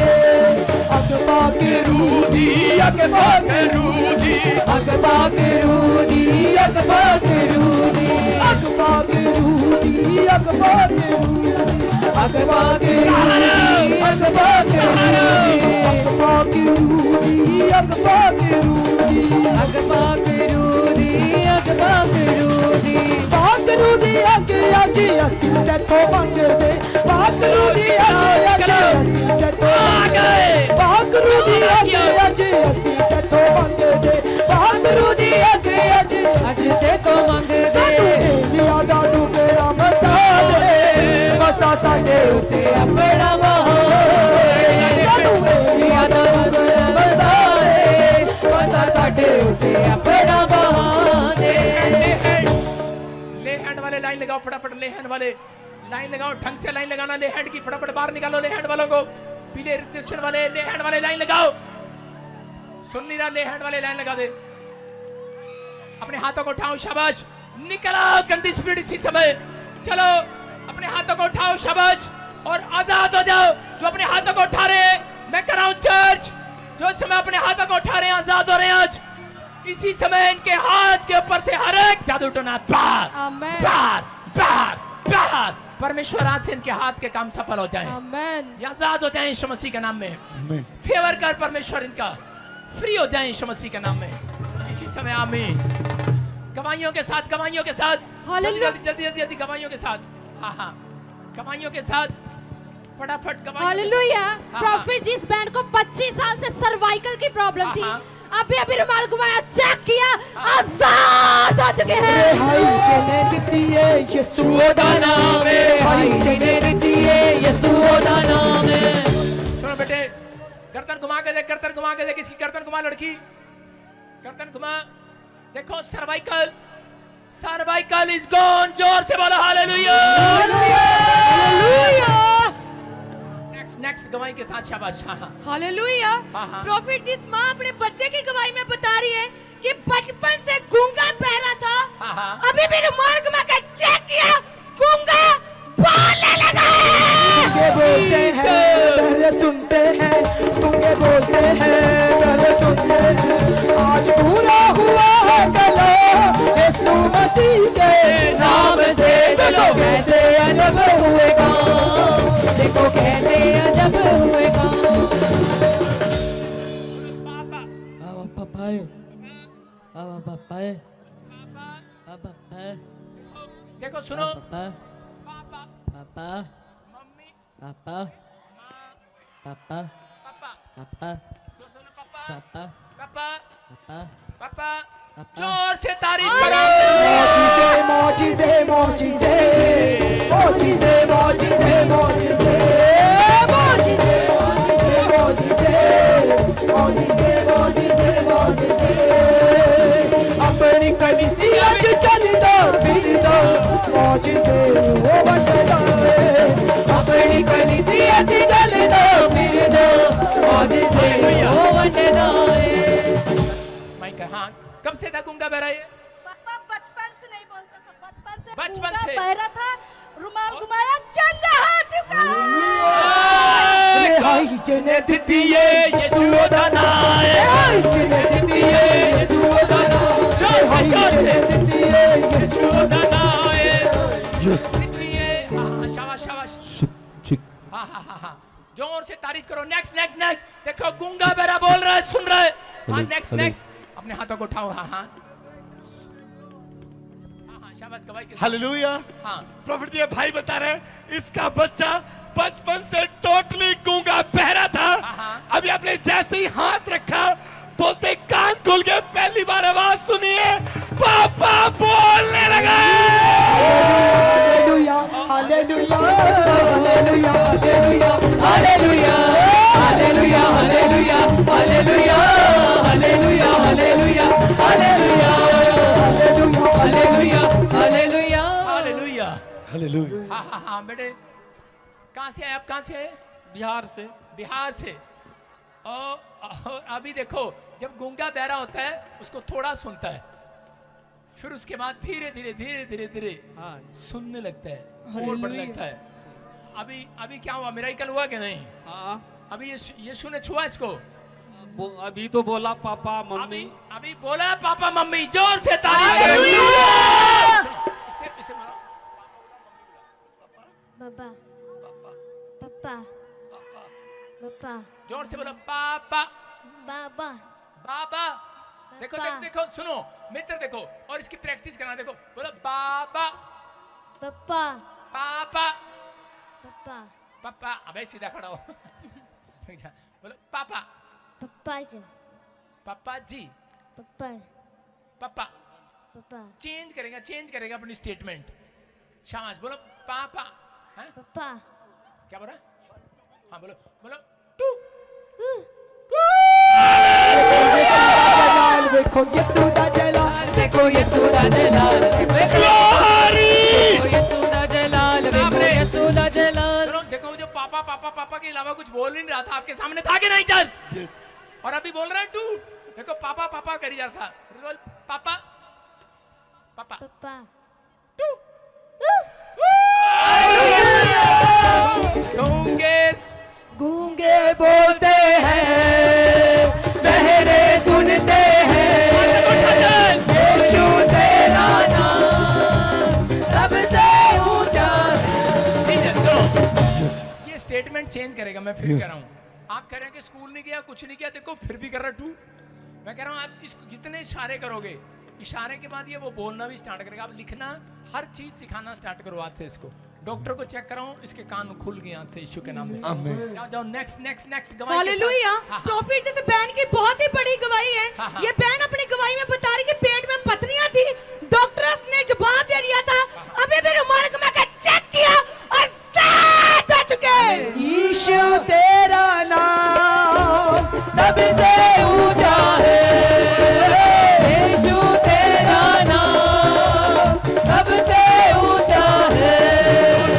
अग पाकरू दी, अग पाकरू दी, अग पाकरू दी, अग पाकरू दी, अग पाकरू दी, अग पाकरू दी, अग पाकरू दी, अग पाकरू दी, अग पाकरू दी, अग पाकरू दी, अग पाकरू दी, पाकरू दी अग अज असीं तेथों मंगदे, पाकरू दी अग अज असीं तेथों मंगदे, पाकरू दी अग अज असीं तेथों मंगदे, पाकरू दी अग अज तेथों मंगदे, सानू यादा तू तेरा मसा दे, मसा साडे उते अपना वहा दे, सानू यादा तू तेरा मसा दे, मसा साडे उते अपना वहा दे। ले हैंड वाले लाइन लगाओ, फटाफट ले हैंड वाले लाइन लगाओ, ढंग से लाइन लगाना, ले हैंड की फटाफट बाहर निकालो, ले हैंड वालों को, पीले रिस्ट्रिक्शन वाले ले हैंड वाले लाइन लगाओ, सुन नहीं रहा, ले हैंड वाले लाइन लगा दे, अपने हाथों को उठाओ, शाबाश, निकल आओ गंदी स्पिरिट इसी समय, चलो अपने हाथों को उठाओ, शाबाश, और आजाद हो जाओ। जो अपने हाथों को उठा रहे हैं, मैं कर रहा हूं चर्च, जो इस समय अपने हाथों को उठा रहे हैं, आजाद हो रहे हैं आज, इसी समय इनके हाथ के ऊपर से हर एक जादू टोना बाहर, आमेन। बाहर, बाहर, बाहर, परमेश्वर आज से इनके हाथ के काम सफल हो जाएं, आमेन। ये आजाद हो जाएं यीशु मसीह के नाम में, फेवर कर परमेश्वर इनका, फ्री हो जाएं यीशु मसीह के नाम में, इसी समय आमीन। गवाहियों के साथ, गवाहियों के साथ, हालेलुया। जल्दी जल्दी जल्दी जल्दी गवाहियों के साथ, हाँ हाँ, गवाहियों के साथ, फटाफट गवाहियों के हालेलुया। साथ। हाँ, प्रॉफिट जिस बहन को 25 साल से सर्वाइकल की प्रॉब्लम थी, हाँ। अभी अभी रुमाल घुमाया, चेक किया, आजाद हो चुके हैं। रिहाई जिन्हें दिती है यीशु दा नाम है, रिहाई जिन्हें दिती है यीशु दा नाम है। सुनो बेटे, गर्दन घुमा के देख, गर्दन घुमा के देख, इसकी गर्दन घुमा, लड़की गर्दन घुमा, देखो सर्वाइकल, सर्वाइकल इज गॉन, जोर से बोलो हालेलुया, हालेलुया। नेक्स्ट गवाही के साथ, शाबाश, हाँ हाँ हालेलुया। हाँ, हाँ। प्रॉफिट जिस माँ अपने बच्चे की गवाही में बता रही है कि बचपन से गूंगा बहरा था, हाँ, हाँ। अभी भी रुमाल घुमा के चेक किया, गूंगा बोलने लगा है। गूंगे बोलते हैं पहले सुनते हैं, गूंगे बोलते हैं पहले सुनते हैं, आज पूरा हुआ है कल यीशु मसीह के नाम से, देखो कैसे अजब हुए काम, देखो कैसे अजब हुए काम। आवा पापाए, आवा पापाए, आवा पापाए, देखो सुनो, पापा, पापा, पापा, मम्मी, पापा, पापा, पापा, पापा, सुनो पापा, पापा, पापा, पापा, पापा, पापा। जोर से तारीफ करो। मौजिज़े मौजिज़े मौजिज़े मौजिज़े मौजिज़े मौजिज़े मौजिज़े मौजिज़े मौजिज़े मौजिज़े मौजिज़े कलीसिया च चल दो फिर दो मौज से वो बंटदा है अपनी कलीसिया च चल दो फिर दो मौज से वो बंटदा है। माइक हाँ, कब से था गूंगा बहरा ये? पापा बचपन से नहीं बोलता था, बचपन गूंगा से? बहरा था, रुमाल घुमाया चंगा आ चुका। हाय जने दितिए यीशु दा नाम हाय जने दितिए यीशु दा नाम हाय जने दितिए यीशु दा नाम। शाबाश शाबाश, हाँ, जोर से तारीफ करो। नेक्स्ट नेक्स्ट नेक्स्ट, देखो गूंगा बहरा बोल रहा है, सुन रहा है। हाँ नेक्स्ट नेक्स्ट, अपने हाथों को उठाओ। हाँ, शाबाश गवाही के साथ। हालेलुया। हाँ, प्रॉफिट ये भाई बता रहे हैं इसका बच्चा बचपन से टोटली गूंगा बहरा था। अभी आपने जैसे ही हाथ रखा बोलते कान खुल गए, पहली बार आवाज सुनिए, पापा बोलने लगा। Hallelujah hallelujah hallelujah hallelujah hallelujah hallelujah hallelujah hallelujah hallelujah hallelujah hallelujah hallelujah hallelujah. Hallelujah. हाँ बेटे, कहाँ से आए आप? कहाँ से आए? बिहार से। बिहार से। और अभी देखो, जब गूंगा बहरा होता है उसको थोड़ा सुनता है, फिर उसके बाद धीरे धीरे धीरे धीरे धीरे हाँ सुनने लगता है और बढ़ने लगता है। अभी क्या हुआ, मिराकल हुआ कि नहीं? हाँ, अभी ये सुने छुआ इसको? अभी तो बोला पापा मम्मी। अभी बोला पापा मम्मी, जोर से ताली। इसे बोलो पापा पापा पापा जोर से, बोलो पापा बाबा बाबा। देखो पापा। देखो देखो, सुनो मित्र, देखो और इसकी प्रैक्टिस करना। देखो बोलो बाबा पापा पापा पापा पापा। अबे सीधा खड़ा हो। बोलो पापा पापा जी पापा जी पापा पापा। पापा चेंज करेगा अपनी स्टेटमेंट। शाबाश, बोलो पापा। हाँ? पापा क्या बोला? हाँ बोलो बोलो टू। देखो यीशु दा जलाल देखो यीशु दा जलाल देखो यीशु दा जलाल देखो यीशु दा जलाल। चलो देखो, जो पापा पापा पापा के अलावा कुछ बोल नहीं रहा था, आपके सामने था कि नहीं चर्च? और अभी बोल रहा है टू। देखो पापा पापा करी जा रहा था, बोल पापा पापा पापा टू। गूंगे बोलते हैं बहरे सुनते हैं यीशु तेरा नाम सबसे ऊंचा। ये स्टेटमेंट चेंज करेगा। मैं फिर कह रहा हूँ, आप कह रहे हैं कि स्कूल नहीं गया, कुछ नहीं किया, देखो फिर भी कर रहा टू। मैं कह रहा हूँ आप इसको जितने इशारे करोगे, इशारे के बाद ये वो बोलना भी स्टार्ट करेगा। आप लिखना, हर चीज सिखाना स्टार्ट करो आज से इसको। डॉक्टर को चेक कराऊं, इसके कान खुल गए आज से यीशु के नाम में। जाओ जाओ, नेक्स्ट नेक्स्ट नेक्स्ट गवाही। हालेलुया। प्रॉफिट जैसे बहन की बहुत ही बड़ी गवाही है। हाँ। ये बहन अपनी गवाही में बता रही कि पेट में पथरियां थी, डॉक्टर्स ने जवाब दे दिया था, अभी भी रुमाल घुमा के चेक किया और सेट हो चुके। यीशु तेरा नाम सबसे ऊंचा है यीशु तेरा नाम सबसे ऊंचा है।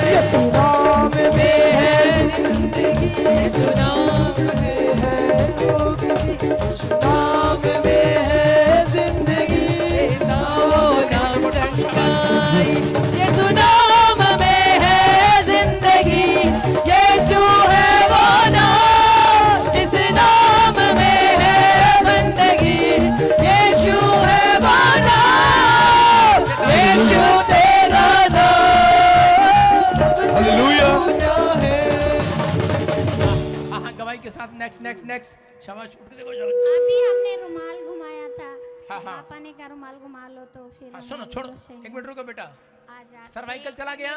यीशु नाम में है जिंदगी यीशु नाम में है मुक्ति यीशु नाम में है जिंदगी नाम चमकाई यीशु नाम में है जिंदगी यीशु है वो नाम जिस नाम में है बंदगी यीशु है वो नाम यीशु तेरा नाम हालेलुया। हाँ, गवाही के साथ नेक्स्ट नेक्स्ट नेक्स्ट। शाबाश, उठते देखो। अभी हमने रुमाल घुमाया था। हाँ। पापा ने कहा रुमाल घुमा लो तो फिर हाँ, सुनो, हम छोड़ो, जोर से एक मिनट रुको बेटा। आजाद सर्वाइकल चला गया?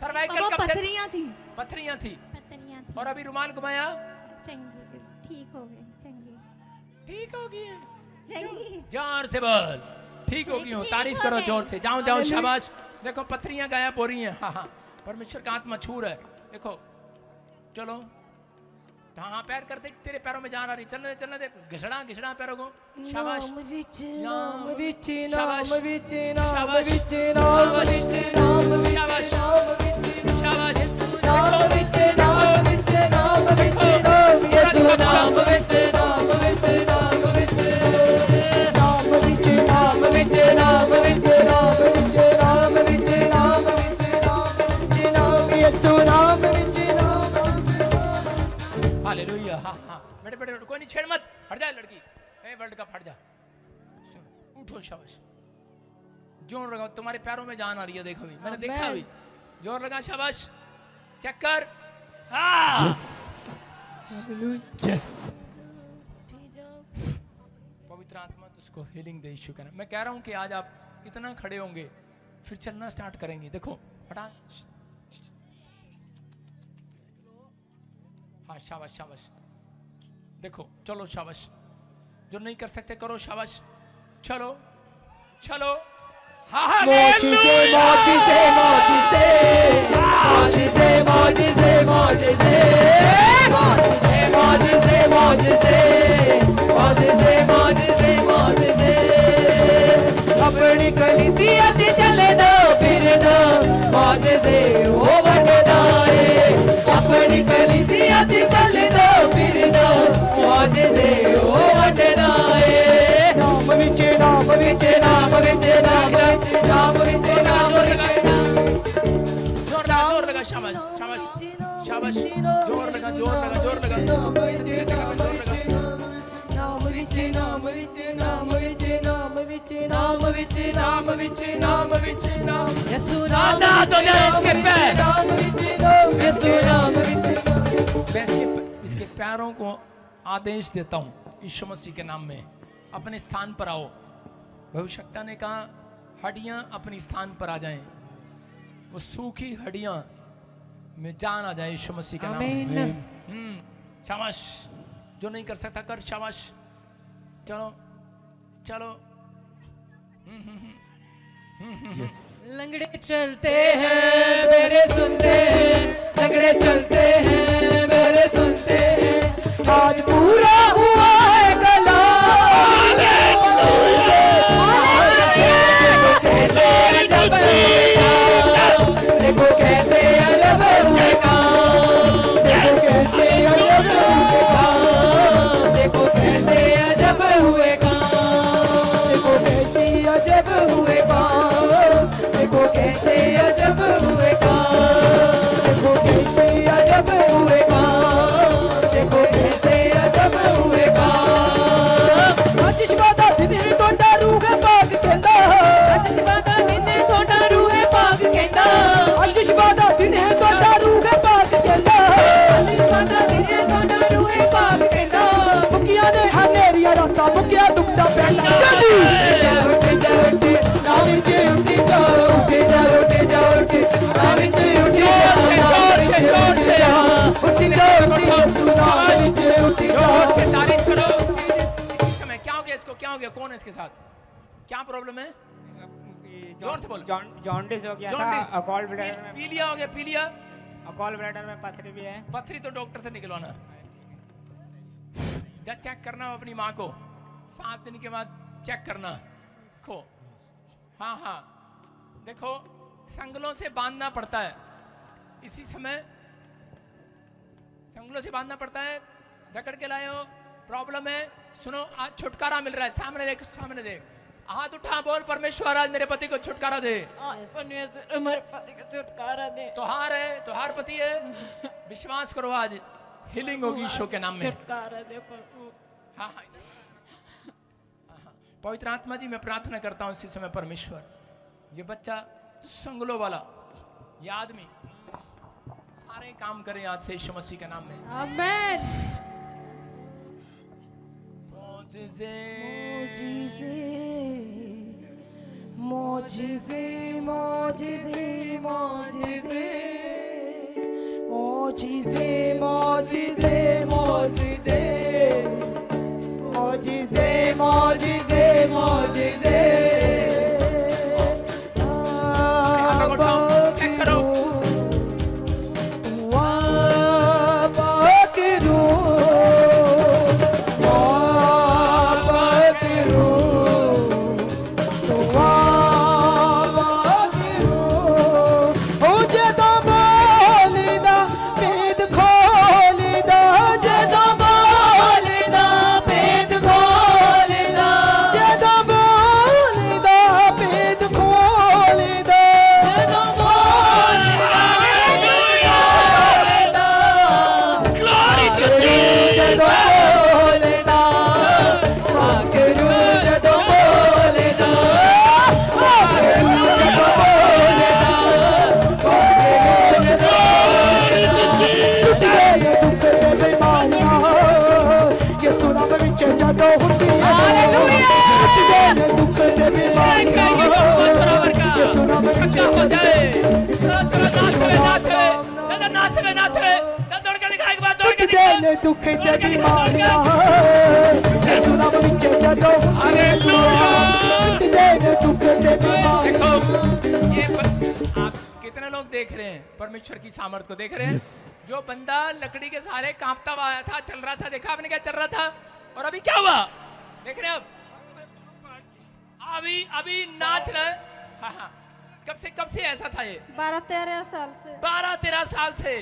सर्वाइकल पापा कब से? पथरियां थी। पथरियां थी। पथरियां थी। और अभी रुमाल घुमाया, चंगी ठीक हो गई चंगी ठीक हो गई है। चंगी जोर से बोल, ठीक हो गई हूँ। तारीफ करो जोर से। जाओ जाओ, शाबाश। देखो पथरियां गायब हो रही हैं। हाँ हाँ, परमेश्वर का आत्मा छू रहा है। देखो चलो हाँ पैर कर दे, तेरे पैरों में जान आ रही, चलने दे, चलने दे, घिसड़ा घिसड़ा पैरों को, शाबाश, नाम विच नाम नाम विच शाबाश, नाम विच नाम शाबाश, विच नाम विच नाम विच शाबाश, शाबाश, नाम विच नाम विच नाम विच नाम यीशु नाम विच नाम विच नाम विच नाम विच नाम विच नाम विच नाम विच नाम विच नाम विच नाम यीशु नाम विच नाम हालेलुया। हाँ हाँ बेटे बेटे कोई नहीं, छेड़ मत, हट जा लड़की, ए वर्ल्ड कप हट जा, उठो, शाबाश, जोर लगाओ, तुम्हारे पैरों में जान आ रही है, देखो अभी मैंने देखा अभी, जोर लगा, शाबाश, चेक कर, पवित्र आत्मा उसको हीलिंग दे यीशु के नाम। मैं कह रहा हूं कि आज आप इतना खड़े होंगे, फिर चलना स्टार्ट करेंगे, देखो हटा, हाँ शाबाश शाबाश, देखो चलो शाबाश, जो नहीं कर सकते करो, शाबाश, चलो चलो, मोजिज़े मोजिज़े मोजिज़े मोजिज़े मोजिज़े मोजिज़े मोजिज़े मोजिज़े मोजिज़े मोजिज़े मोजिज़े अपनी कलीसिया से चले दो फिर दो मोजिज़े वो बटनाए अपनी कलीसिया से चले दो फिर दो मोजिज़े वो बटनाए नाम विच नाम विच नाम विच नाम विच नाम विच नाम विच जोर लगा, शाबाश शाबाश शाबाश, जोर लगा जोर लगा जोर लगा, नाम विच नाम विच नाम विच नाम विच नाम विच नाम विच नाम विच नाम विच नाम यीशु नाम तो जाए इसके पैर, नाम विच नाम यीशु नाम विच मैं इसके पैरों को आदेश देता हूं यीशु मसीह के नाम में, अपने स्थान पर आओ। भविष्यवक्ता ने कहा हड्डियां अपनी स्थान पर आ जाएं, वो सूखी हड्डियां में जान आ जाए यीशु मसीह के नाम में। शाबाश, जो नहीं कर सकता कर, शाबाश, चलो चलो, लंगड़े चलते हैं मेरे सुनते हैं लंगड़े चलते हैं मेरे सुनते हैं आज पूरा हुआ है कला देखो कैसे अजब हुए काम देखो कैसे अजब हुए काम देखो कैसे अजब हुए काम देखो कैसे अजब हुए काम देखो कैसे अजब हुए काम देखो कैसे अजब हुए काम देखो कैसे अजब हुए काम आतिश बादा दिन है तो डरूगा पाग कहता आतिश बादा दिन है तो डरूगा पाग कहता आतिश बादा दिन है तो डरूगा पाग कहता आतिश बादा दिन है तो डरूगा पाग कहता मुकिया ने हनेरिया रास्ता मुकिया दुखता पैंदा चली उठ जा नाम चे उठी जा उठी जा उठी जा उठी नाम चे उठी जा उठी जा उठी जा तारीफ करो। इसी समय क्या हो गया इसको, क्या हो गया, कौन है इसके साथ, क्या प्रॉब्लम है, जोर से बोलो। जॉन्डिस हो गया जॉन्डिस, था, गॉल ब्लैडर में पीलिया हो गया, पीलिया, गॉल ब्लैडर में पथरी भी है। पथरी तो डॉक्टर से निकलवाना, जा चेक करना अपनी माँ को, 7 दिन के बाद चेक करना खो। हाँ हाँ देखो, संगलों से बांधना पड़ता है, इसी समय संगलों से बांधना पड़ता है, जकड़ के लाए हो, प्रॉब्लम है, सुनो आज छुटकारा मिल रहा है, सामने देख, सामने देख, हाथ उठा, बोल परमेश्वर आज मेरे पति को छुटकारा दे, हमारे पति का छुटकारा दे तोहार है, तोहार पति है, विश्वास करो आज हीलिंग होगी यीशु के नाम में। छुटकारा दे प्रभु। हाँ हाँ पवित्र आत्मा जी, मैं प्रार्थना करता हूँ इसी समय परमेश्वर, ये बच्चा संगलों वाला, ये आदमी सारे काम करे आज से यीशु मसीह के नाम में। आमेन। मोजिज़े मोजिज़े मोजिज़े मोजिज़े मोजिज़े मोजिज़े मोजिज़े मोजिज़े मोजिज़े चेक करो, पकड़ूं दुआ मांगू ओ जदों बोलदा भेद खोलदा जदों बोलदा भेद खोलदा जदों बोलदा भेद खोलदा जदों बोलदा Glory to Jesus. जदों बोलदा वाकरू जदों बोलदा वाकरू जदों बोलदा टुट गए दुख ते बीमारियां यसू नाम विच जदों हुंदियां हालेलुया टुट गए दुख ते बीमारियां यसू नाम विच हो जाए नाचे दौड़ के दिखा एक बार दौड़ के टुट गए दुख ते बीमारियां यसू नाम विच जदों हालेलुया टुट गए दुख ते बीमारियां ये आप कितने लोग देख रहे हैं परमेश्वर की सामर्थ को देख रहे हैं जो बंदा लकड़ी के सहारे कांपता हुआ आया था चल रहा था देखा आपने क्या चल रहा था और अभी क्या हुआ देख रहे हैं अब अभी नाच रहा है हाँ कब से ऐसा था ये 12-13 साल से 12-13 साल से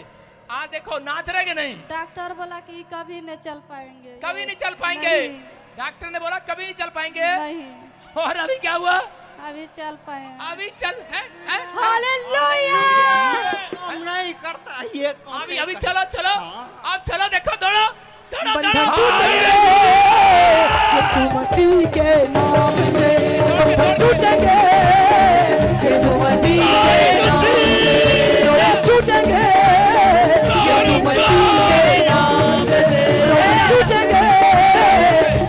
आज देखो नाच रहे कि नहीं डॉक्टर बोला कि कभी नहीं चल पाएंगे कभी नहीं चल पाएंगे नहीं, डॉक्टर ने बोला कभी नहीं चल पाएंगे नहीं और अभी क्या हुआ अभी चल पाए अभी चल है हालेलुया काम नहीं करता ये काम अभी चलो अब चलो देखो दौड़ो बंधन टूटेंगे यीशु मसीह के नाम से बंधन टूटेंगे यीशु मसीह के नाम से रोए छूटेंगे यीशु मसीह के नाम से रोए छूटेंगे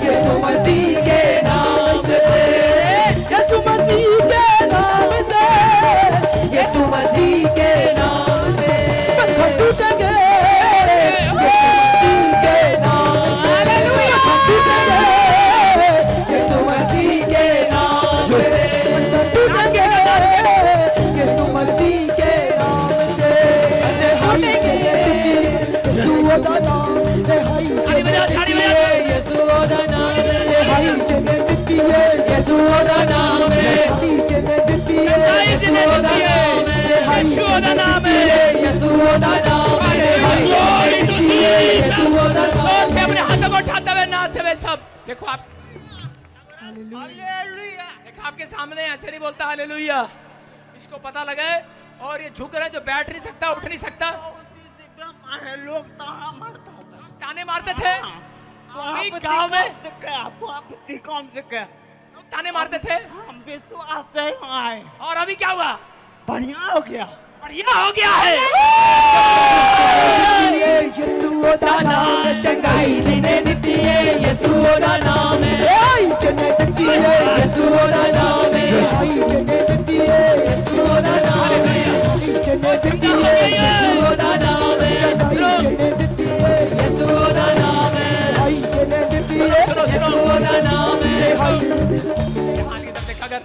यीशु मसीह के नाम से यीशु मसीह के नाम से यीशु मसीह के नाम से बंधन टूटेंगे यीशु मसीह के नाम से यीशु मसीह के नाम से हाय यीशु दा नाम हाय यीशु दा नाम हाय यीशु दा नाम यीशु दा नाम यीशु दा नाम अपने हाथों को उठाते हुए नाचते हुए सब देखो आप देखो आपके सामने ऐसे नहीं बोलता हालेलुया इसको पता लगे और ये झुक रहा है जो बैठ नहीं सकता उठ नहीं सकता लोग ताना मारता होता ताने मारते थे अभी गांव में कौन से क्या ताने मारते थे हम विश्वास से आए और अभी क्या हुआ बढ़िया हो गया बढ़िया हो गया है यीशु दा नाम चंगाई जिने दित्ती है यीशु दा नाम है जिने दित्ती है यीशु दा नाम है जिने दित्ती है यीशु दा नाम है जिने दित्ती है यीशु दा नाम है जिने दित्ती है यीशु दा नाम है जिने दित्ती है यीशु दा नाम है यहाँ की तरफ देखा कर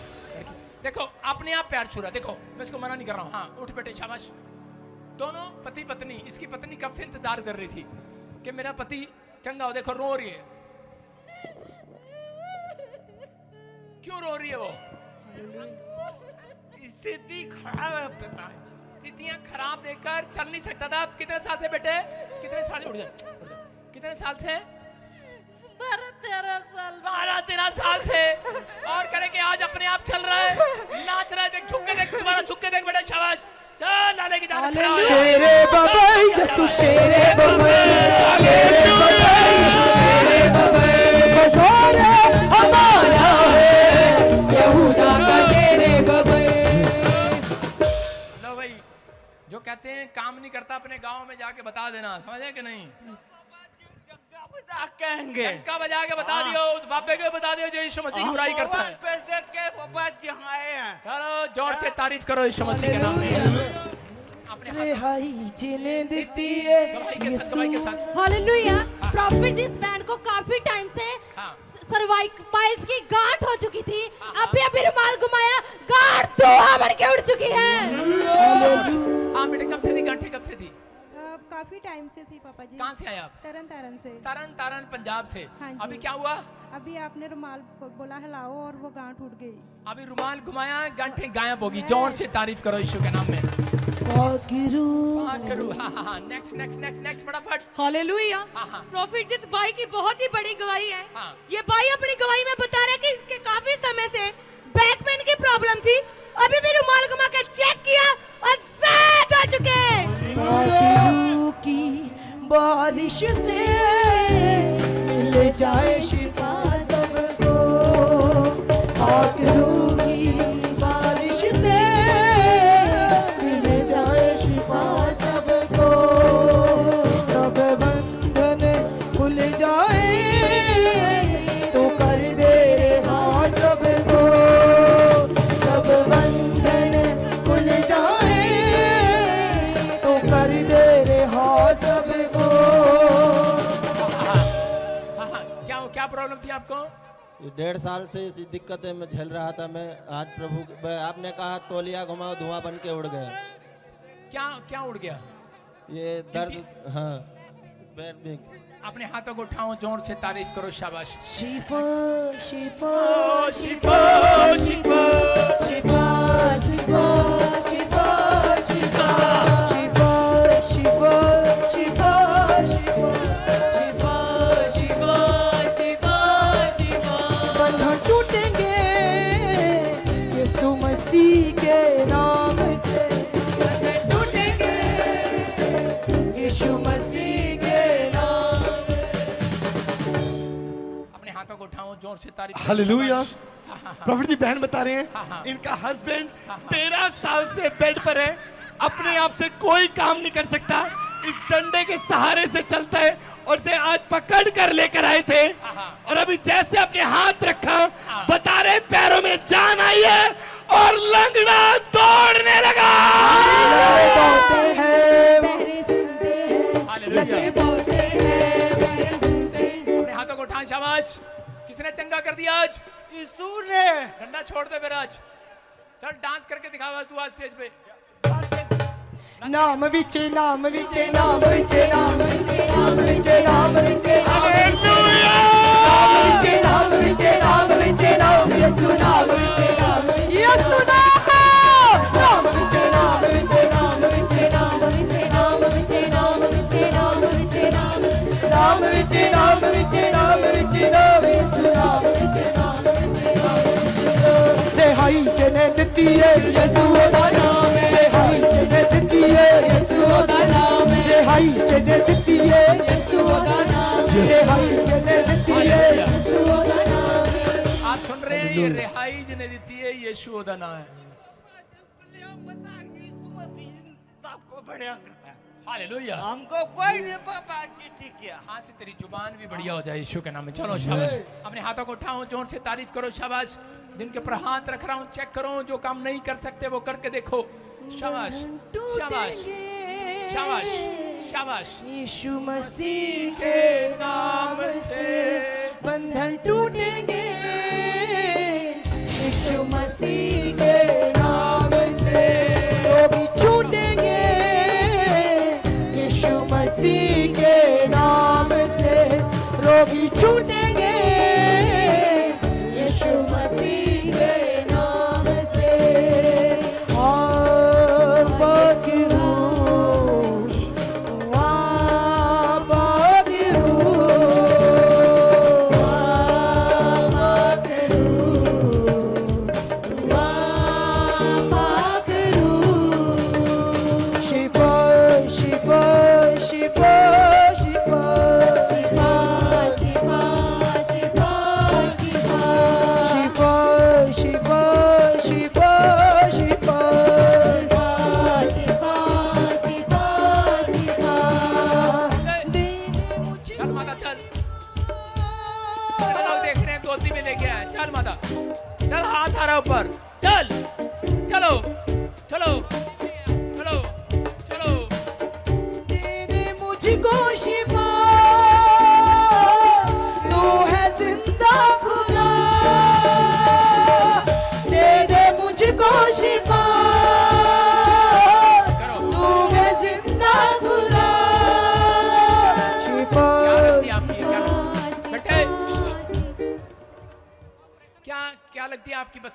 देखो अपने आप प्यार छू रहा देखो मैं इसको मना नहीं कर रहा हूँ हाँ उठ बेटे शाबाश दोनों पति पत्नी इसकी पत्नी कब से इंतजार कर रही थी कि मेरा पति चंगा हो देखो रो रही है क्यों रो रही है वो स्थिति खराब है पिता स्थितियां खराब देखकर चल नहीं सकता था कितने साल से बेटे कितने साल उठ जाए कितने साल से 12-13 साल से और करे कि आज अपने आप चल रहा है नाच रहा है देख झुक के देख तुम्हारा झुक के देख बेटा शाबाश चल लाले की जान शेरे बाबा यीशु शेरे बाबा शेरे बाबा शेरे बाबा बाजार हमारा है यहूदा का शेरे बाबा लो भाई जो कहते हैं काम नहीं करता अपने गांव में जाके बता देना समझे कि नहीं कहेंगे का बजा के बता दियो उस बाबे को बता दियो जो यीशु मसीह की बुराई करता है पे देख के बाबा जी आए हैं चलो जोर से तारीफ करो यीशु मसीह के नाम में अपने हाथ रिहाई जिने दित्ती है दवाई के साथ हालेलुया प्रॉफिट जिस मैन को काफी टाइम से हाँ। सर्वाइकल्स की गांठ हो चुकी थी अभी रुमाल घुमाया गांठ धुआं बढ़ के उड़ चुकी है हाँ बेटे कब से थी गांठें कब से थी काफी टाइम से थी पापा जी। कहाँ से आए आप? तरन तारण से। तरन तारण पंजाब से। हाँ जी। अभी क्या हुआ? अभी आपने रुमाल को बोला हिलाओ और वो गांठ उठ गई। अभी रुमाल घुमाया, गांठें गायब होगी। जोर से तारीफ करो यीशु के नाम में। नेक्स्ट नेक्स्ट नेक्स्ट नेक्स्ट फटाफट। हालेलुया। हाँ। प्रॉफिट जिस भाई की बहुत ही बड़ी गवाही है। हाँ। ये भाई अपनी गवाही में बता रहा है कि इनके काफी समय से बैक पेन की प्रॉब्लम थी। अभी भी रुमाल घुमा के चेक किया और सेट हो चुके। बादलों की बारिश से मिल जाए शिफा सबको, बादलों की बारिश से मिल जाए शिफा सबको, सब बंधन खुल जाए तो कर दे हाथ सबको, सब बंधन खुल जाए तो कर दे हाथ सबको। क्या प्रॉब्लम थी आपको? ये 1.5 साल से इसी दिक्कतें में झेल रहा था मैं। आज प्रभु आपने कहा तौलिया घुमाओ, धुआं बन के उड़ गया। क्या क्या उड़ गया? ये दर्द, हाँ पैर में। अपने हाथों को उठाओ, जोर से तारीफ करो। शाबाश। शिफा शिफा शिफा शिफा शिफा शिफा शिफा शिफा शिफा शिफा शिफा शिफा शिफा शिफा शिफा। बंधन टूटेंगे यीशु मसीह के नाम से, बंधन टूटेंगे यीशु मसीह के नाम। अपने हाथों को उठाओ, जोर से तारीफ करो। हालेलुया। शाबाश। प्रॉफिट जी बहन बता रहे हैं इनका हस्बैंड 13 साल से बेड पर है, अपने आप से कोई काम नहीं कर सकता, इस डंडे के सहारे से चलता है और से आज पकड़ कर लेकर आए थे और अभी जैसे अपने हाथ रखा बता रहे पैरों में जान आई है और लंगड़ा दौड़ने लगा। अपने हाथों को उठाओ। शाबाश। किसने चंगा कर दिया आज? यीशु ने। डंडा छोड़ दे फिर आज। चल डांस करके दिखावा तू आज स्टेज पे। नाम विचे नाम विचे नाम विचे नाम विचे नाम विचे नाम विचे नाम विचे नाम विचे नाम विचे नाम यीशु नाम विचे नाम यीशु नाम विचे नाम विचे नाम विचे नाम विचे नाम विचे नाम विचे नाम विचे नाम नाम विचे नाम विचे नाम विचे नाम यीशु नाम विचे नाम विचे नाम। रिहाई जने दित्ती है यीशु दा नाम है, रिहाई जने दित्ती है यीशु दा नाम है, रिहाई जने दित्ती है यीशु दा नाम है, रिहाई जने दित्ती है यीशु दा नाम है। आप सुन रहे हैं, ये रिहाई जिन्हें देती है यीशु दा नाम है। सबको बढ़िया करता है। हालेलुया। हमको कोई नहीं पापा की ठीक किया। हाँ से तेरी जुबान भी बढ़िया हो जाए यीशु के नाम में। चलो शाबाश। अपने हाथों को उठाओ, जोर से तारीफ करो। शाबाश। जिनके ऊपर हाथ रख रहा हूँ चेक करो, जो काम नहीं कर सकते वो करके देखो। शाबाश शाबाश शाबाश शाबाश। यीशु मसीह के नाम से बंधन टूटेंगे, यीशु मसीह के नाम से रोगी छूटेंगे, यीशु मसीह के नाम से रोगी छूटेंगे, यीशु मसीह के नाम से।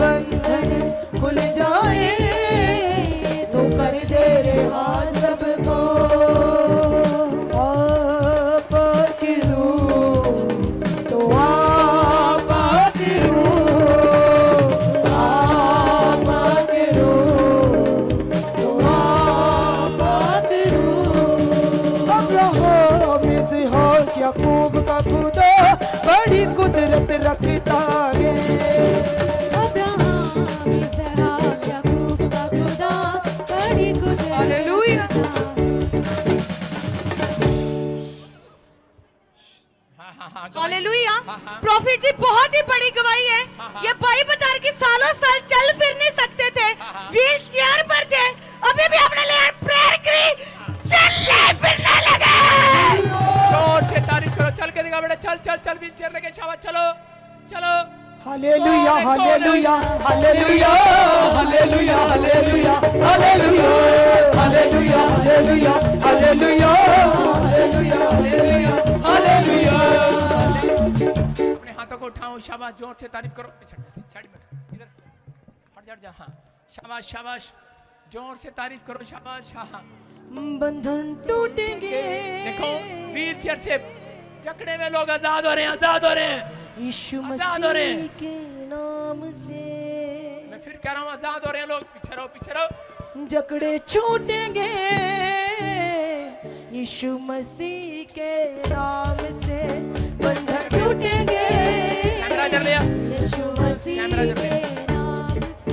बंधन खुल जाए तो कर दे रिहा सबको। आप की रूह तो आप की रूह, आप की रूह तो आप की रूह। अब्राहम इसहाक याकूब का खुदा बड़ी कुदरत रखता है। हालेलुया। हालेलुया। प्रॉफिट जी बहुत ही बड़ी गवाही है। ये भाई बता रहे कि सालों साल चल फिर नहीं सकते थे, व्हील चेयर पर थे, अभी भी अपने लिए प्रेयर करी, चलने फिरने लगे। जोर से तारीफ करो। चल के दिखा बेटा, चल चल चल, व्हील चेयर लेके शाबाश, चलो चलो। Hallelujah hallelujah hallelujah hallelujah hallelujah hallelujah hallelujah hallelujah hallelujah hallelujah hallelujah. अपने हाथों को उठाओ, शाबाश, जोर से तारीफ करो। साइड में इधर हट जा। हाँ शाबाश शाबाश, जोर से तारीफ करो, शाबाश। हाँ बंधन टूटेंगे। देखो व्हील चेयर से जकड़े में लोग आजाद हो रहे हैं, आजाद हो रहे हैं, यीशु आजाद हो रहे हैं। मसीह के नाम से मैं फिर कह रहा हूँ, आजाद हो रहे हैं लोग। पीछे रहो, पीछे रहो। जकड़े छूटेंगे यीशु मसीह के नाम से, बंधन टूटेंगे कैमरा जल लिया, यीशु मसीह कैमरा जल लिया। के नाम से।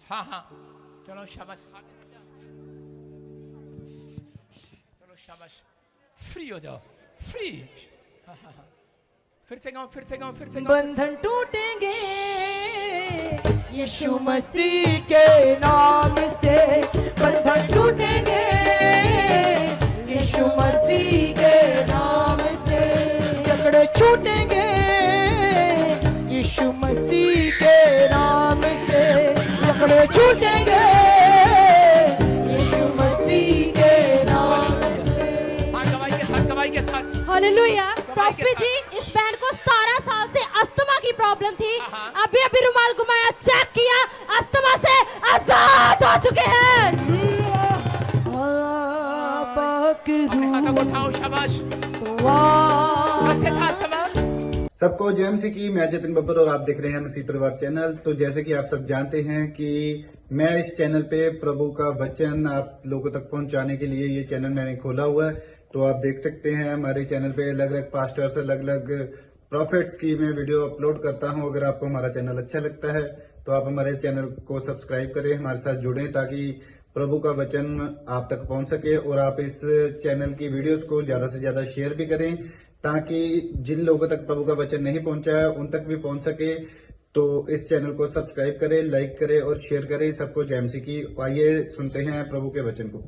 हाँ हाँ चलो शाबाश, चलो शाबाश, फ्री हो जाओ, फ्री। हाँ हाँ हाँ, फिर से गाओ, फिर से गाओ, फिर से गाओ। बंधन टूटेंगे यीशु मसीह के नाम से, बंधन टूटेंगे यीशु मसीह के नाम से, जकड़े छूटेंगे यीशु मसीह के नाम से, जकड़े छूटेंगे यीशु मसीह के नाम से। हाँ गवाही के साथ, गवाही के साथ। हालेलुया। प्रॉफिट जी इस बहन को 17 साल से अस्थमा की प्रॉब्लम थी, अभी अभी रुमाल घुमाया, चेक किया, अस्थमा से आजाद हो चुके हैं। अपने हाथों को उठाओ, शाबाश। कब से था अस्थमा? सबको जेएमसी की, मैं जतिन बब्बर और आप देख रहे हैं मसीह परिवार चैनल। तो जैसे कि आप सब जानते हैं कि मैं इस चैनल पे प्रभु का वचन आप लोगों तक पहुंचाने के लिए ये चैनल मैंने खोला हुआ है। तो आप देख सकते हैं हमारे चैनल पे अलग अलग पास्टर्स, अलग अलग प्रॉफिट्स की मैं वीडियो अपलोड करता हूं। अगर आपको हमारा चैनल अच्छा लगता है तो आप हमारे चैनल को सब्सक्राइब करें, हमारे साथ जुड़ें, ताकि प्रभु का वचन आप तक पहुंच सके। और आप इस चैनल की वीडियोस को ज्यादा से ज्यादा शेयर भी करें, ताकि जिन लोगों तक प्रभु का वचन नहीं पहुंचा है उन तक भी पहुंच सके। तो इस चैनल को सब्सक्राइब करें, लाइक करें और शेयर करें। सबको जेएमसी की। आइए सुनते हैं प्रभु के वचन को।